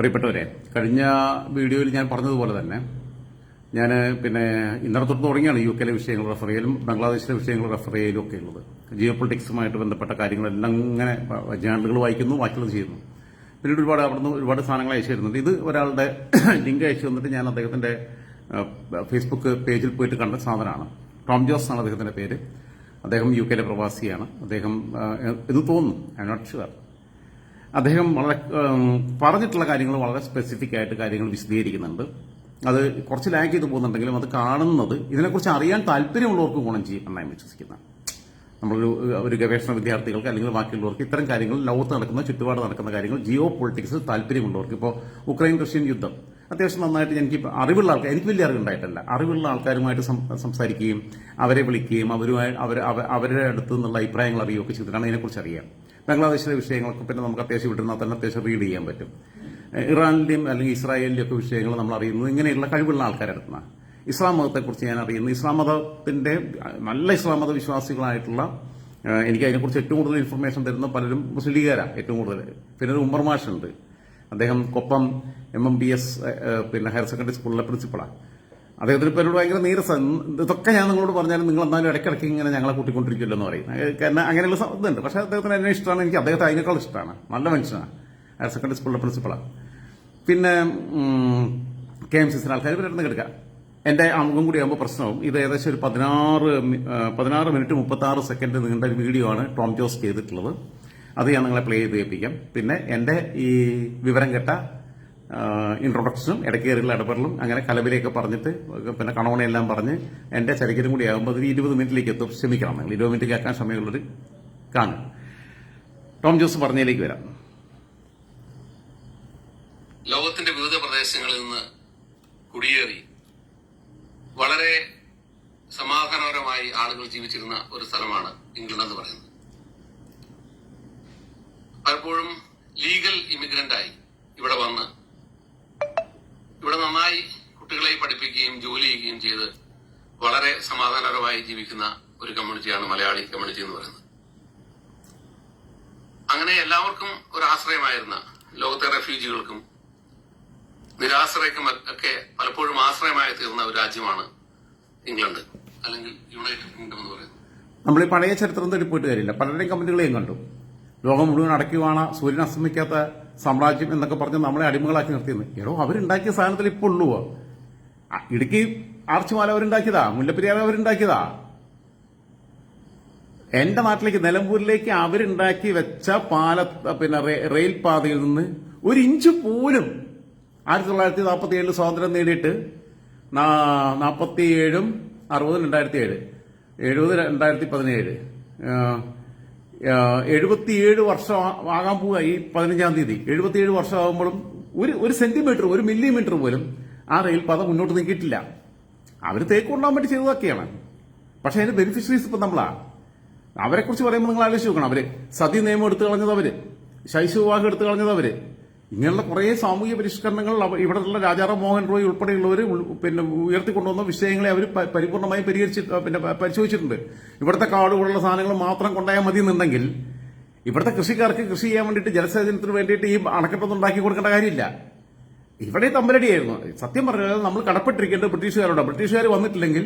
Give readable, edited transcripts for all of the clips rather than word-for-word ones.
പ്രിയപ്പെട്ടവരെ, കഴിഞ്ഞ വീഡിയോയിൽ ഞാൻ പറഞ്ഞതുപോലെ തന്നെ ഞാൻ ഇന്നലെ തൊട്ട് തുടങ്ങിയാണ് യു കെയിലെ വിഷയങ്ങൾ റെഫർ ചെയ്യലും ബംഗ്ലാദേശിലെ വിഷയങ്ങൾ റെഫർ ചെയ്യലും ഒക്കെ ഉള്ളത്. ജിയോ പൊളിറ്റിക്സുമായിട്ട് ബന്ധപ്പെട്ട കാര്യങ്ങളെല്ലാം ഇങ്ങനെ ജേണലുകൾ വായിക്കുന്നു, ബാക്കിയുള്ളത് ചെയ്യുന്നു. പിന്നീട് ഒരുപാട് സാധനങ്ങൾ അയച്ചു തരുന്നുണ്ട്. ഇത് ഒരാളുടെ ലിങ്ക് അയച്ചു തന്നിട്ട് ഞാൻ അദ്ദേഹത്തിന്റെ ഫേസ്ബുക്ക് പേജിൽ പോയിട്ട് കണ്ട സാധനമാണ്. ടോം ജോസ് ആണ് അദ്ദേഹത്തിന്റെ പേര്. അദ്ദേഹം യു കെയിലെ പ്രവാസിയാണ്. അദ്ദേഹം ഇത് തോന്നുന്നു, ഐ നോട്ട് ഷുവർ. അദ്ദേഹം വളരെ പറഞ്ഞിട്ടുള്ള കാര്യങ്ങൾ വളരെ സ്പെസിഫിക് ആയിട്ട് കാര്യങ്ങൾ വിശദീകരിക്കുന്നുണ്ട്. അത് കുറച്ച് ലാഗ് ചെയ്ത് പോകുന്നുണ്ടെങ്കിലും അത് കാണുന്നത് ഇതിനെക്കുറിച്ച് അറിയാൻ താല്പര്യമുള്ളവർക്ക് ഗുണം ചെയ്യും എന്നാണ് വിശ്വസിക്കുന്നത്. നമ്മളൊരു ഗവേഷണ വിദ്യാർത്ഥികൾക്ക് അല്ലെങ്കിൽ ബാക്കിയുള്ളവർക്ക് ഇത്തരം കാര്യങ്ങൾ ലോകത്ത് നടക്കുന്ന ചുറ്റുപാട് നടക്കുന്ന കാര്യങ്ങൾ ജിയോ പൊളിറ്റിക്സ് താല്പര്യമുള്ളവർക്ക്, ഇപ്പോൾ ഉക്രൈൻ റഷ്യൻ യുദ്ധം അത്യാവശ്യം നന്നായിട്ട് എനിക്ക് അറിവുള്ള ആൾക്കാർ, എനിക്ക് വലിയ അറിവുണ്ടായിട്ടല്ല, അറിവുള്ള ആൾക്കാരുമായിട്ട് സംസാരിക്കുകയും അവരെ വിളിക്കുകയും അവരുടെ അടുത്ത് നിന്നുള്ള അഭിപ്രായങ്ങൾ അറിയുകയൊക്കെ ചെയ്തിട്ടാണ് ഇതിനെക്കുറിച്ച് അറിയാം. ബംഗ്ലാദേശിലെ വിഷയങ്ങളൊക്കെ നമുക്ക് അത്യാവശ്യം വിട്ടുന്നാൽ തന്നെ അത്യാവശ്യം റീഡ് ചെയ്യാൻ പറ്റും. ഇറാനിന്റെയും അല്ലെങ്കിൽ ഇസ്രായേലിന്റെയും ഒക്കെ വിഷയങ്ങൾ നമ്മൾ അറിയുന്നത് ഇങ്ങനെയുള്ള കഴിവുള്ള ആൾക്കാരുടെ അടുത്താണ്. ഇസ്ലാം മതത്തെക്കുറിച്ച് ഞാൻ അറിയുന്നത് ഇസ്ലാം മതത്തിന്റെ നല്ല ഇസ്ലാം മത വിശ്വാസികളായിട്ടുള്ള, എനിക്ക് അതിനെക്കുറിച്ച് ഏറ്റവും കൂടുതൽ ഇൻഫർമേഷൻ തരുന്ന പലരും മുസ്ലിം ലീഗുകാരാണ് ഏറ്റവും കൂടുതൽ. പിന്നെ ഒരു ഉമർ മാഷുണ്ട്, അദ്ദേഹം കൊപ്പം MMBS ഹയർ സെക്കൻഡറി സ്കൂളിലെ പ്രിൻസിപ്പളാണ്. അദ്ദേഹത്തിന് പേരോട് ഭയങ്കര നീരസം. ഇതൊക്കെ ഞാൻ നിങ്ങളോട് പറഞ്ഞാലും നിങ്ങൾ എന്നാലും ഇടയ്ക്കിടയ്ക്ക് ഇങ്ങനെ ഞങ്ങളെ കൂട്ടിക്കൊണ്ടിരിക്കില്ലോ എന്ന് പറയും. കാരണം അങ്ങനെയുള്ള ഇതുണ്ട്. പക്ഷേ അദ്ദേഹത്തിന് എന്നെ ഇഷ്ടമാണ്, എനിക്ക് അദ്ദേഹത്തെ അതിനേക്കാൾ ഇഷ്ടമാണ്. നല്ല മനുഷ്യനാണ്, ഹയർ സെക്കൻഡറി സ്കൂളിലെ പ്രിൻസിപ്പളാണ്. പിന്നെ KMCC ആൾക്കാർ ഇവരുടെ കിടക്കുക. എന്റെ അമുഖം കൂടി ആകുമ്പോൾ പ്രശ്നവും. ഇത് ഏകദേശം ഒരു 16 മിനിറ്റ് 36 സെക്കൻഡ് നീണ്ട ഒരു വീഡിയോ ആണ് ടോം ജോസ് ചെയ്തിട്ടുള്ളത്. അത് ഞാൻ നിങ്ങളെ പ്ലേ ചെയ്ത് കേൾപ്പിക്കാം. പിന്നെ എന്റെ ഈ വിവരം കെട്ട ഇൻട്രൊഡക്ഷനും ഇടയ്ക്കേറിയുള്ള ഇടപെടലും അങ്ങനെ കലബിലേക്ക് പറഞ്ഞിട്ട് പിന്നെ കണോണയെല്ലാം പറഞ്ഞ് എന്റെ ചരിക്കലും കൂടി ആകുമ്പോൾ അത് 20 മിനിറ്റിലേക്ക് എത്തും. ക്ഷമിക്കണം, നിങ്ങൾ 20 മിനിറ്റ് കേൾക്കാൻ സമയമുള്ളൊരു കാണും. ടോം ജോസ് പറഞ്ഞതിലേക്ക് വരാം. ലോകത്തിന്റെ വിവിധ പ്രദേശങ്ങളിൽ നിന്ന് കുടിയേറി വളരെ സമാധാനപരമായി ആളുകൾ ജീവിച്ചിരുന്ന ഒരു സ്ഥലമാണ് ഇംഗ്ലണ്ട് എന്ന് പറയുന്നത്. പലപ്പോഴും ലീഗൽ ഇമിഗ്രന്റായി ഇവിടെ വന്ന് ഇവിടെ നന്നായി കുട്ടികളെ പഠിപ്പിക്കുകയും ജോലി ചെയ്യുകയും ചെയ്ത് വളരെ സമാധാനപരമായി ജീവിക്കുന്ന ഒരു കമ്മ്യൂണിറ്റിയാണ് മലയാളി കമ്മ്യൂണിറ്റി എന്ന് പറയുന്നത്. അങ്ങനെ എല്ലാവർക്കും ഒരു ആശ്രയമായിരുന്ന, ലോകത്തെ റെഫ്യൂജികൾക്കും നിരാശ്രയക്കും ഒക്കെ പലപ്പോഴും ആശ്രയമായി തീർന്ന ഒരു രാജ്യമാണ് ഇംഗ്ലണ്ട് അല്ലെങ്കിൽ യുണൈറ്റഡ് കിങ്ഡം എന്ന് പറയുന്നത്. നമ്മൾ ഈ പഴയ ചരിത്രം തേടി പോയിട്ട് കാര്യമില്ല. പലരുടെയും കമ്പനികളെയും കണ്ടു. ലോകം മുഴുവൻ അടയ്ക്കുവാണ് സൂര്യൻ അസ്തമിക്കാത്ത സാമ്രാജ്യം എന്നൊക്കെ പറഞ്ഞ് നമ്മളെ അടിമകളാക്കി നിർത്തിയെന്ന്. എടോ, അവരുണ്ടാക്കിയ സാധനത്തിൽ ഇപ്പോൾ ഉള്ളുവോ? ഇടുക്കി ആർച്ചുമാല അവരുണ്ടാക്കിയതാ, മുല്ലപ്പെരിയാർ അവരുണ്ടാക്കിയതാ. എന്റെ നാട്ടിലേക്ക് നിലമ്പൂരിലേക്ക് അവരുണ്ടാക്കി വെച്ച റെയിൽ പാതയിൽ നിന്ന് ഒരു ഇഞ്ച് പോലും 1947 സ്വാതന്ത്ര്യം നേടിയിട്ട് 47, 60, 2007, 70, 2017, 77 വർഷം ആകാൻ പോവുക ഈ 15-ാം തീയതി. 77 വർഷം ആകുമ്പോഴും ഒരു സെന്റിമീറ്റർ, ഒരു മില്ലിമീറ്റർ പോലും ആ റെയിൽപാത മുന്നോട്ട് നീക്കിയിട്ടില്ല. അവർ തേക്കുകൊണ്ടാൻ വേണ്ടി ചെയ്തതൊക്കെയാണ്. പക്ഷെ അതിന്റെ ബെനിഫിഷ്യറീസ് ഇപ്പൊ നമ്മളാ. അവരെ കുറിച്ച് പറയുമ്പോൾ നിങ്ങൾ ആലോചിച്ച് നോക്കണം. അവര് സതി നിയമം എടുത്തു കളഞ്ഞത് അവര്, ശൈശവ വിവാഹം എടുത്തു കളഞ്ഞത് അവര്, ഇങ്ങനെയുള്ള കുറെ സാമൂഹിക പരിഷ്കരണങ്ങൾ ഇവിടെയുള്ള രാജാറാം മോഹൻ റോയ് ഉൾപ്പെടെയുള്ളവർ ഉയർത്തിക്കൊണ്ടുവന്ന വിഷയങ്ങളെ അവർ പരിപൂർണമായും പരിശോധിച്ചിട്ടുണ്ട്. ഇവിടുത്തെ കാടുകളുള്ള സാധനങ്ങൾ മാത്രം കൊണ്ടുപോയാൽ മതി എന്നുണ്ടെങ്കിൽ ഇവിടുത്തെ കൃഷിക്കാർക്ക് കൃഷി ചെയ്യാൻ വേണ്ടിയിട്ട് ജലസേചനത്തിന് വേണ്ടിയിട്ട് ഈ അണക്കെട്ടൊന്നും ഉണ്ടാക്കി കൊടുക്കേണ്ട കാര്യമില്ല. ഇവിടെ തമ്പലടിയായിരുന്നു. സത്യം പറഞ്ഞാൽ നമ്മൾ കടപ്പെട്ടിരിക്കേണ്ടത് ബ്രിട്ടീഷുകാരോട്. ബ്രിട്ടീഷുകാർ വന്നിട്ടില്ലെങ്കിൽ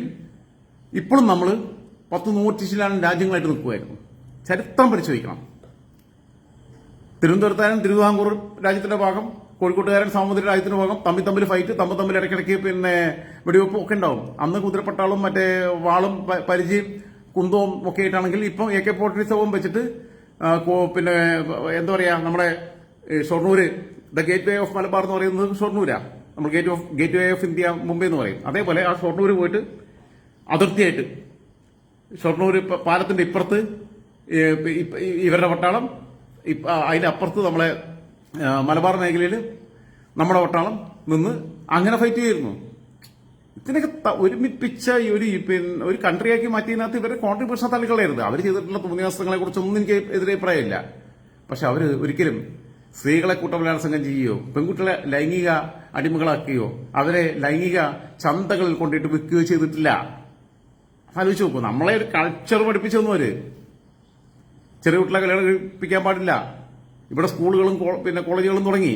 ഇപ്പോഴും നമ്മൾ 10-100 ശതമാനം രാജ്യങ്ങളായിട്ട് നിൽക്കുമായിരുന്നു. ചരിത്രം പരിശോധിക്കണം. തിരുവനന്തപുരത്താരും തിരുവിതാംകൂർ രാജ്യത്തിന്റെ ഭാഗം, കോഴിക്കോട്ടുകാരൻ സാമൂതിരി രാജ്യത്തിന്റെ ഭാഗം, തമ്മിൽ ഫൈറ്റ്, തമ്മിൽ ഇടയ്ക്കിടയ്ക്ക് വെടിവെപ്പും ഒക്കെ ഉണ്ടാവും. അന്ന് കുതിരപ്പട്ടാളും മറ്റേ വാളും പരിചയം കുന്തവും ഒക്കെ ആയിട്ടാണെങ്കിൽ ഇപ്പം AK-47 വെച്ചിട്ട് എന്താ പറയാ, നമ്മുടെ Shoranur the gate way of Malabar എന്ന് പറയുന്നത് ഷൊർണൂരാ. നമ്മൾ gate way of India Mumbai എന്ന് പറയും. അതേപോലെ ആ ഷൊർണൂര് പോയിട്ട് അതിർത്തിയായിട്ട് ഷൊർണൂര് പാലത്തിന്റെ ഇപ്പുറത്ത് ഇവരുടെ പട്ടാളം, അതിന്റെ അപ്പുറത്ത് നമ്മളെ മലബാർ മേഖലയിൽ നമ്മുടെ പട്ടാളം നിന്ന് അങ്ങനെ ഫൈറ്റ് ചെയ്യുന്നു. ഇതിനൊക്കെ ഒരുമിപ്പിച്ച ഒരു കൺട്രിയാക്കി മാറ്റിയതിനകത്ത് ഇവരുടെ കോൺട്രിബ്യൂഷൻ തള്ളിക്കളയരുത്. അവർ ചെയ്തിട്ടുള്ള തോന്നിയാസങ്ങളെ കുറിച്ചൊന്നും എനിക്ക് എതിരഭിപ്രായമില്ല. പക്ഷെ അവര് ഒരിക്കലും സ്ത്രീകളെ കൂട്ടബലാത്സംഗം ചെയ്യുകയോ പെൺകുട്ടികളെ ലൈംഗിക അടിമകളാക്കുകയോ അവരെ ലൈംഗിക ചന്തകളിൽ കൊണ്ടിട്ട് വിൽക്കുകയോ ചെയ്തിട്ടില്ല. ആലോചിച്ച് നോക്കൂ. നമ്മളെ ഒരു കൾച്ചർ പഠിപ്പിച്ചൊന്നും അവര്. ചെറിയ കുട്ടികളെ കല്യാണം കഴിപ്പിക്കാൻ പാടില്ല. ഇവിടെ സ്കൂളുകളും കോളേജുകളും തുടങ്ങി.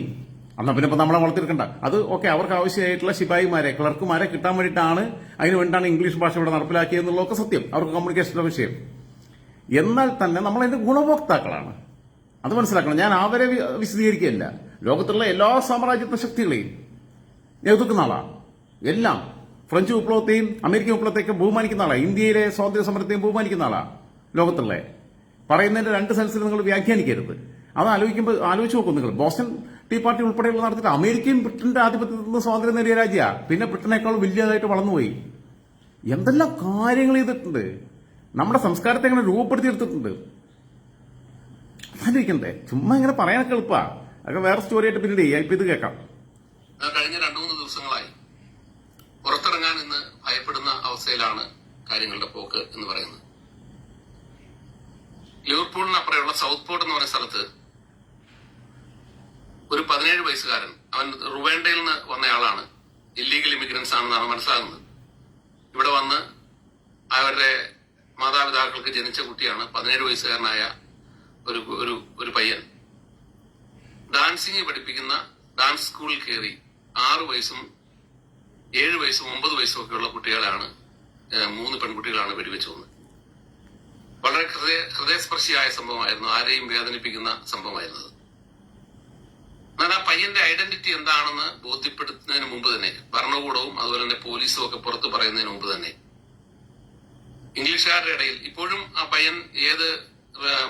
എന്നാൽ പിന്നെ ഇപ്പം നമ്മളെ വളർത്തിയെടുക്കണ്ട. അത് ഓക്കെ, അവർക്ക് ആവശ്യമായിട്ടുള്ള ശിപായിമാരെ, ക്ലർക്കുമാരെ കിട്ടാൻ വേണ്ടിയിട്ടാണ്, അതിന് വേണ്ടിയിട്ടാണ് ഇംഗ്ലീഷ് ഭാഷ ഇവിടെ നടപ്പിലാക്കിയെന്നുള്ളതൊക്കെ സത്യം. അവർക്ക് കമ്മ്യൂണിക്കേഷന്റെ വിഷയം. എന്നാൽ തന്നെ നമ്മളതിന്റെ ഗുണഭോക്താക്കളാണ്. അത് മനസ്സിലാക്കണം. ഞാൻ അവരെ വിശദീകരിക്കുകയല്ല. ലോകത്തുള്ള എല്ലാ സാമ്രാജ്യത്വ ശക്തികളെയും എതിർക്കുന്ന ആളാണ്. എല്ലാം ഫ്രഞ്ച് വിപ്ലവത്തെയും അമേരിക്കൻ വിപ്ലവത്തെയൊക്കെ ബഹുമാനിക്കുന്ന ആളാണ്. ഇന്ത്യയിലെ സ്വാതന്ത്ര്യ സമരത്തെയും ബഹുമാനിക്കുന്ന ആളാണ്. ലോകത്തുള്ള പറയുന്നതിന്റെ രണ്ട് സെൻസിൽ നിങ്ങൾ വ്യാഖ്യാനിക്കരുത്. അത് ആലോചിച്ച് നോക്കും നിങ്ങൾ. ബോസ്റ്റൺ ടീ പാർട്ടി ഉൾപ്പെടെയുള്ള നടത്തിയിട്ട് അമേരിക്കയും ബ്രിട്ടന്റെ ആധിപത്യത്തിൽ നിന്ന് സ്വാതന്ത്ര്യം നേടിയ രാജ്യമാണ്. പിന്നെ ബ്രിട്ടനേക്കാൾ വലിയതായിട്ട് വളർന്നുപോയി. എന്തെല്ലാം കാര്യങ്ങൾ ചെയ്തിട്ടുണ്ട്. നമ്മുടെ സംസ്കാരത്തെ എങ്ങനെ രൂപപ്പെടുത്തിയെടുത്തിട്ടുണ്ട്. ആലോചിക്കണ്ടേ? ചുമ്മാ ഇങ്ങനെ പറയാനൊക്കെ എളുപ്പാ. അതൊക്കെ വേറെ സ്റ്റോറി ആയിട്ട് പിന്നീട് ഇപ്പൊ ഇത് കേൾക്കാം. കഴിഞ്ഞ 2-3 ദിവസങ്ങളായി പുറത്തിറങ്ങാൻ ഇന്ന് ഭയപ്പെടുന്ന അവസ്ഥയിലാണ് കാര്യങ്ങളുടെ പോക്ക് എന്ന് പറയുന്നത്. ലിവർപൂളിനപ്പുറയുള്ള സൗത്ത് പോർട്ട് എന്ന് പറയുന്ന സ്ഥലത്ത് ഒരു 17 വയസ്സുകാരൻ, അവൻ റുവാൻഡയിൽ നിന്ന് വന്നയാളാണ്, ഇല്ലീഗൽ ഇമിഗ്രൻസ് ആണെന്നാണ് മനസ്സിലാകുന്നത്. ഇവിടെ വന്ന് അവരുടെ മാതാപിതാക്കൾക്ക് ജനിച്ച കുട്ടിയാണ്. 17 വയസ്സുകാരനായ ഒരു പയ്യൻ ഡാൻസിങ് പഠിപ്പിക്കുന്ന ഡാൻസ് സ്കൂളിൽ കയറി 6 വയസ്സും 7 വയസ്സും 9 വയസ്സും ഒക്കെയുള്ള കുട്ടികളാണ്, 3 പെൺകുട്ടികളാണ് വെടിവെച്ചു കൊന്നത്. വളരെ ഹൃദയസ്പർശിയായ സംഭവമായിരുന്നു. ആരെയും വേദനിപ്പിക്കുന്ന സംഭവമായിരുന്നത്. എന്നാൽ ആ പയ്യന്റെ ഐഡന്റിറ്റി എന്താണെന്ന് ബോധ്യപ്പെടുത്തുന്നതിന് മുമ്പ് തന്നെ ഭരണകൂടവും അതുപോലെ തന്നെ പോലീസും ഒക്കെ പുറത്തു പറയുന്നതിന് മുമ്പ് തന്നെ ഇംഗ്ലീഷുകാരുടെ ഇടയിൽ ഇപ്പോഴും ആ പയ്യൻ ഏത്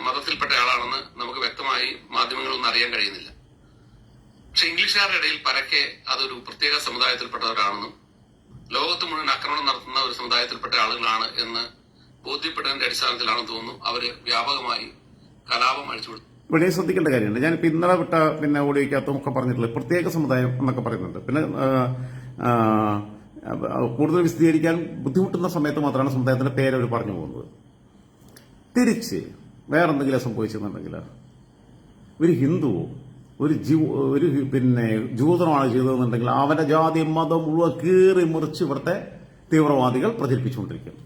മതത്തിൽപ്പെട്ട ആളാണെന്ന് നമുക്ക് വ്യക്തമായി മാധ്യമങ്ങളൊന്നും അറിയാൻ കഴിയുന്നില്ല. പക്ഷെ ഇംഗ്ലീഷുകാരുടെ ഇടയിൽ പരക്കെ അതൊരു പ്രത്യേക സമുദായത്തിൽപ്പെട്ടവരാണെന്നും ലോകത്ത് മുഴുവൻ ആക്രമണം നടത്തുന്ന ഒരു സമുദായത്തിൽപ്പെട്ട ആളുകളാണ് എന്ന് ബോധ്യപ്പെട്ടതിന്റെ അടിസ്ഥാനത്തിലാണെന്ന് തോന്നുന്നു അവര് വ്യാപകമായി കലാപം അഴിച്ചുവിടുന്നു. ഇവിടെ ശ്രദ്ധിക്കേണ്ട കാര്യമുണ്ട്. ഞാനിപ്പോ ഇന്നലെ വിട്ട പിന്നെ ഓടിവയ്ക്കാത്തതും ഒക്കെ പറഞ്ഞിട്ടുള്ളത് പ്രത്യേക സമുദായം എന്നൊക്കെ പറയുന്നുണ്ട്. പിന്നെ കൂടുതൽ വിശദീകരിക്കാൻ ബുദ്ധിമുട്ടുന്ന സമയത്ത് മാത്രമാണ് സമുദായത്തിന്റെ പേര് അവർ പറഞ്ഞു പോകുന്നത്. തിരിച്ച് വേറെന്തെങ്കിലും സംഭവിച്ചെന്നുണ്ടെങ്കിൽ ഒരു ഹിന്ദുവോ ഒരു പിന്നെ ജൂതനമാണ് ചെയ്തതെന്നുണ്ടെങ്കിൽ അവന്റെ ജാതി മതം മുഴുവൻ കീറി മുറിച്ച് ഇവിടുത്തെ തീവ്രവാദികൾ പ്രചരിപ്പിച്ചുകൊണ്ടിരിക്കും.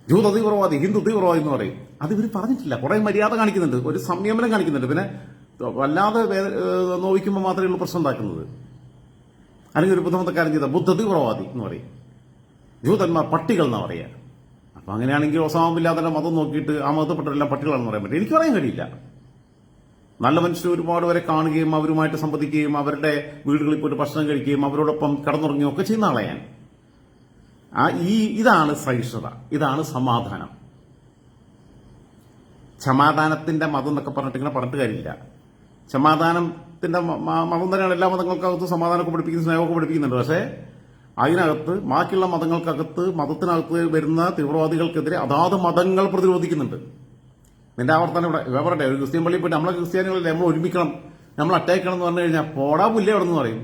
ജൂത തീവ്രവാദി, ഹിന്ദു തീവ്രവാദി എന്ന് പറയും. അത് ഇവർ പറഞ്ഞിട്ടില്ല. കുറെ മര്യാദ കാണിക്കുന്നുണ്ട്, ഒരു സംയമനം കാണിക്കുന്നുണ്ട്. പിന്നെ വല്ലാതെ നോവിക്കുമ്പോൾ മാത്രമേ ഉള്ളൂ പ്രശ്നം ഉണ്ടാക്കുന്നത്. അല്ലെങ്കിൽ ഒരു ബുദ്ധിമുട്ടക്കാരൻ ചെയ്ത ബുദ്ധ തീവ്രവാദി എന്ന് പറയും. ജൂതന്മാർ പട്ടികൾ എന്നാ പറയുക. അപ്പൊ അങ്ങനെയാണെങ്കിൽ ഒസാമ ബിൻ ലാദന്റെ മതം നോക്കിയിട്ട് ആ മതപ്പെട്ടവരെല്ലാം പട്ടികളാണെന്ന് പറയാൻ പറ്റും? എനിക്ക് പറയാൻ കഴിയില്ല. നല്ല മനുഷ്യർ ഒരുപാട് വരെ കാണുകയും അവരുമായിട്ട് സംവദിക്കുകയും അവരുടെ വീടുകളിൽ പോയിട്ട് ഭക്ഷണം കഴിക്കുകയും അവരോടൊപ്പം കടന്നുറങ്ങുകയും ഒക്കെ ചെയ്യുന്ന ആളെ ഞാൻ. ഇതാണ് സഹിഷ്ണുത, ഇതാണ് സമാധാനം. സമാധാനത്തിന്റെ മതം എന്നൊക്കെ പറഞ്ഞിട്ട് കാര്യമില്ല. സമാധാനത്തിന്റെ മതം തന്നെയാണ് എല്ലാ മതങ്ങൾക്കകത്ത് സമാധാനമൊക്കെ പഠിപ്പിക്കുന്ന, സ്നേഹമൊക്കെ പഠിപ്പിക്കുന്നുണ്ട്. പക്ഷേ അതിനകത്ത് ബാക്കിയുള്ള മതത്തിനകത്ത് വരുന്ന തീവ്രവാദികൾക്കെതിരെ അതാത് മതങ്ങൾ പ്രതിരോധിക്കുന്നുണ്ട്. നിന്റെ ആവർത്തനം ഇവിടെ പറയട്ടെ, ഒരു ക്രിസ്ത്യൻ പള്ളിയിൽ പോയിട്ട് നമ്മളെ ക്രിസ്ത്യാനികളിൽ നമ്മൾ ഒരുമിക്കണം, നമ്മൾ അറ്റാക്കണം എന്ന് പറഞ്ഞു കഴിഞ്ഞാൽ പോടാ പുല്ലേ അവിടെ നിന്ന് പറയും.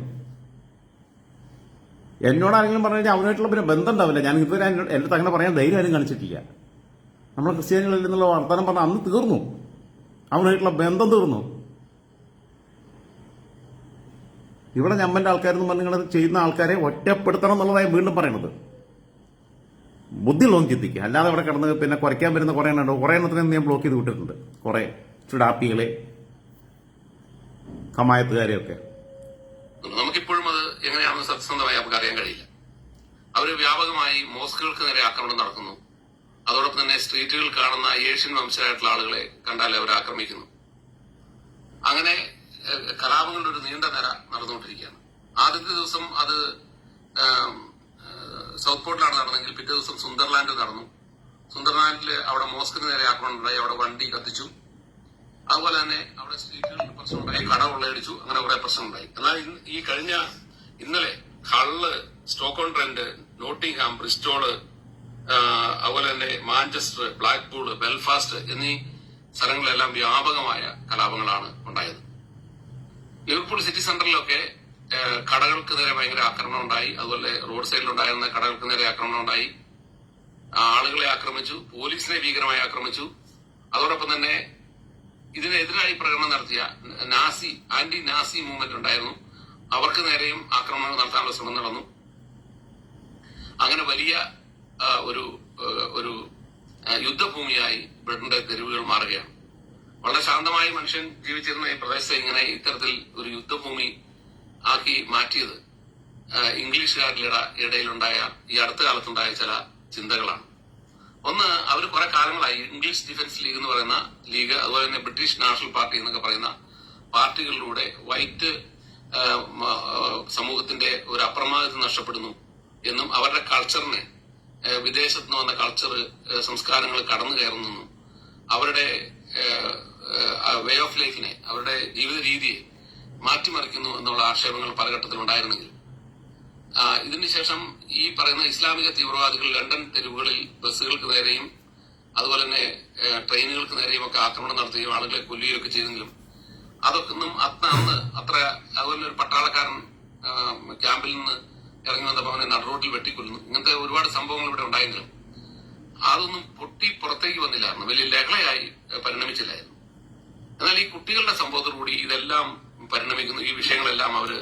എന്നോട് ആരെങ്കിലും പറഞ്ഞു കഴിഞ്ഞാൽ അവനായിട്ടുള്ള പിന്നെ ബന്ധം ഉണ്ടാവില്ല. ഞാൻ ഇതുവരെ എന്റെ അങ്ങനെ പറയാൻ ധൈര്യം ആരും കാണിച്ചിട്ടില്ല. നമ്മളെ ക്രിസ്ത്യാനികളിൽ നിന്നുള്ള വർത്തമാനം പറഞ്ഞാൽ അന്ന് തീർന്നു, അവനായിട്ടുള്ള ബന്ധം തീർന്നു. ഇവിടെ ഞമ്മന്റെ ആൾക്കാരെന്ന് പറഞ്ഞ് നിങ്ങൾ ചെയ്യുന്ന ആൾക്കാരെ ഒറ്റപ്പെടുത്തണം എന്നുള്ളതായി വീണ്ടും പറയണത്. ബുദ്ധിയുള്ളതും ചിന്തിക്കുക. അല്ലാതെ ഇവിടെ കിടന്ന് പിന്നെ കുറയ്ക്കാൻ വരുന്ന കുറെ എണ്ണുണ്ടോ, കുറെ എണ്ണത്തിനെ ഞാൻ ബ്ലോക്ക് ചെയ്ത് വിട്ടിട്ടുണ്ട്. കുറെ ചുടാപ്പികളെ, കമായത്തുകാരെയൊക്കെ. നമുക്കിപ്പോഴും അത് എങ്ങനെയാണെന്ന് സത്യസന്ധമായി നമുക്ക് അറിയാൻ കഴിയില്ല. അവര് വ്യാപകമായി മോസ്കുകൾക്ക് നേരെ ആക്രമണം നടത്തുന്നു. അതോടൊപ്പം തന്നെ സ്ട്രീറ്റുകളിൽ കാണുന്ന ഏഷ്യൻ വംശജരായിട്ടുള്ള ആളുകളെ കണ്ടാൽ അവർ ആക്രമിക്കുന്നു. അങ്ങനെ കലാപങ്ങളുടെ ഒരു നീണ്ട നിര നടന്നുകൊണ്ടിരിക്കുകയാണ്. ആദ്യത്തെ ദിവസം അത് സൗത്ത് പോർട്ടിലാണ് നടന്നെങ്കിൽ പിറ്റേ ദിവസം സുന്ദർലാൻഡിൽ നടന്നു. സുന്ദർലാൻഡിൽ അവിടെ മോസ്കിന് നേരെ ആക്രമണം ഉണ്ടായി, അവിടെ വണ്ടി കത്തിച്ചു. അതുപോലെ തന്നെ അവിടെ സ്ട്രീറ്റുകളിൽ പ്രശ്നമുണ്ടായി, കട കൊള്ളയടിച്ചു, അങ്ങനെ കുറെ പ്രശ്നമുണ്ടായി. എന്നാൽ ഈ കഴിഞ്ഞ ഇന്നലെ ഹള്ള്, സ്റ്റോക്കോൺ ട്രെന്റ്, നോട്ടിംഗ്ഹാം, ബ്രിസ്റ്റോള്, അതുപോലെ തന്നെ മാഞ്ചസ്റ്റർ, ബ്ലാക്ക്പൂൾ, ബെൽഫാസ്റ്റ് എന്നീ സ്ഥലങ്ങളിലെല്ലാം വ്യാപകമായ കലാപങ്ങളാണ് ഉണ്ടായത്. ലിവർപൂൾ സിറ്റി സെന്ററിലൊക്കെ കടകൾക്ക് നേരെ ഭയങ്കര ആക്രമണം ഉണ്ടായി. അതുപോലെ റോഡ് സൈഡിലുണ്ടായിരുന്ന കടകൾക്ക് നേരെ ആക്രമണം ഉണ്ടായി. ആളുകളെ ആക്രമിച്ചു, പോലീസിനെ ഭീകരമായി ആക്രമിച്ചു. അതോടൊപ്പം തന്നെ ഇതിനെതിരായി പ്രകടനം നടത്തിയ ആന്റി നാസി മൂവ്മെന്റ് ഉണ്ടായിരുന്നു, അവർക്ക് നേരെയും ആക്രമണങ്ങൾ നടത്താനുള്ള ശ്രമം നടന്നു. അങ്ങനെ വലിയ ഒരു യുദ്ധഭൂമിയായി ബ്രിട്ടന്റെ തെരുവുകൾ മാറുകയാണ്. വളരെ ശാന്തമായി മനുഷ്യൻ ജീവിച്ചിരുന്ന ഈ പ്രദേശത്തെ ഇങ്ങനെ ഇത്തരത്തിൽ ഒരു യുദ്ധഭൂമി ആക്കി മാറ്റിയത് ഇംഗ്ലീഷുകാരുടെ ഇടയിലുണ്ടായ ഈ അടുത്ത കാലത്തുണ്ടായ ചില ചിന്തകളാണ്. ഒന്ന്, അവർ കുറെ കാലങ്ങളായി ഇംഗ്ലീഷ് ഡിഫൻസ് ലീഗ് എന്ന് പറയുന്ന ലീഗ്, അതുപോലെ തന്നെ ബ്രിട്ടീഷ് നാഷണൽ പാർട്ടി എന്നൊക്കെ പറയുന്ന പാർട്ടികളിലൂടെ വൈറ്റ് സമൂഹത്തിന്റെ ഒരു അപ്രമാദിത്വം നഷ്ടപ്പെടുന്നു എന്നും അവരുടെ കൾച്ചറിനെ, വിദേശത്ത് നിന്ന് വന്ന കൾച്ചർ സംസ്കാരങ്ങൾ കടന്നു കയറുന്നു, അവരുടെ വേ ഓഫ് ലൈഫിനെ, അവരുടെ ജീവിത രീതിയെ മാറ്റിമറിക്കുന്നു എന്നുള്ള ആക്ഷേപങ്ങൾ പല ഘട്ടത്തിലുണ്ടായിരുന്നെങ്കിൽ ഇതിനുശേഷം ഈ പറയുന്ന ഇസ്ലാമിക തീവ്രവാദികൾ ലണ്ടൻ തെരുവുകളിൽ ബസ്സുകൾക്ക് നേരെയും അതുപോലെ തന്നെ ട്രെയിനുകൾക്ക് നേരെയും ഒക്കെ ആക്രമണം നടത്തുകയും ആളുകളെ കൊല്ലുകയും ഒക്കെ ചെയ്തെങ്കിലും അതൊക്കെ ഒന്നും അന്ന് അത്ര, അതുപോലെ ഒരു പട്ടാളക്കാരൻ ക്യാമ്പിൽ നിന്ന് ഇറങ്ങി വന്നപ്പോൾ അവനെ നടുറോട്ടിൽ വെട്ടിക്കൊല്ലുന്നു, ഇങ്ങനത്തെ ഒരുപാട് സംഭവങ്ങൾ ഇവിടെ ഉണ്ടായെങ്കിലും അതൊന്നും പൊട്ടി പുറത്തേക്ക് വന്നില്ലായിരുന്നു, വലിയ ലഹളയായി പരിണമിച്ചില്ലായിരുന്നു. എന്നാൽ ഈ കുട്ടികളുടെ സംഭവത്തോടുകൂടി ഇതെല്ലാം പരിണമിക്കുന്നു, ഈ വിഷയങ്ങളെല്ലാം അവര്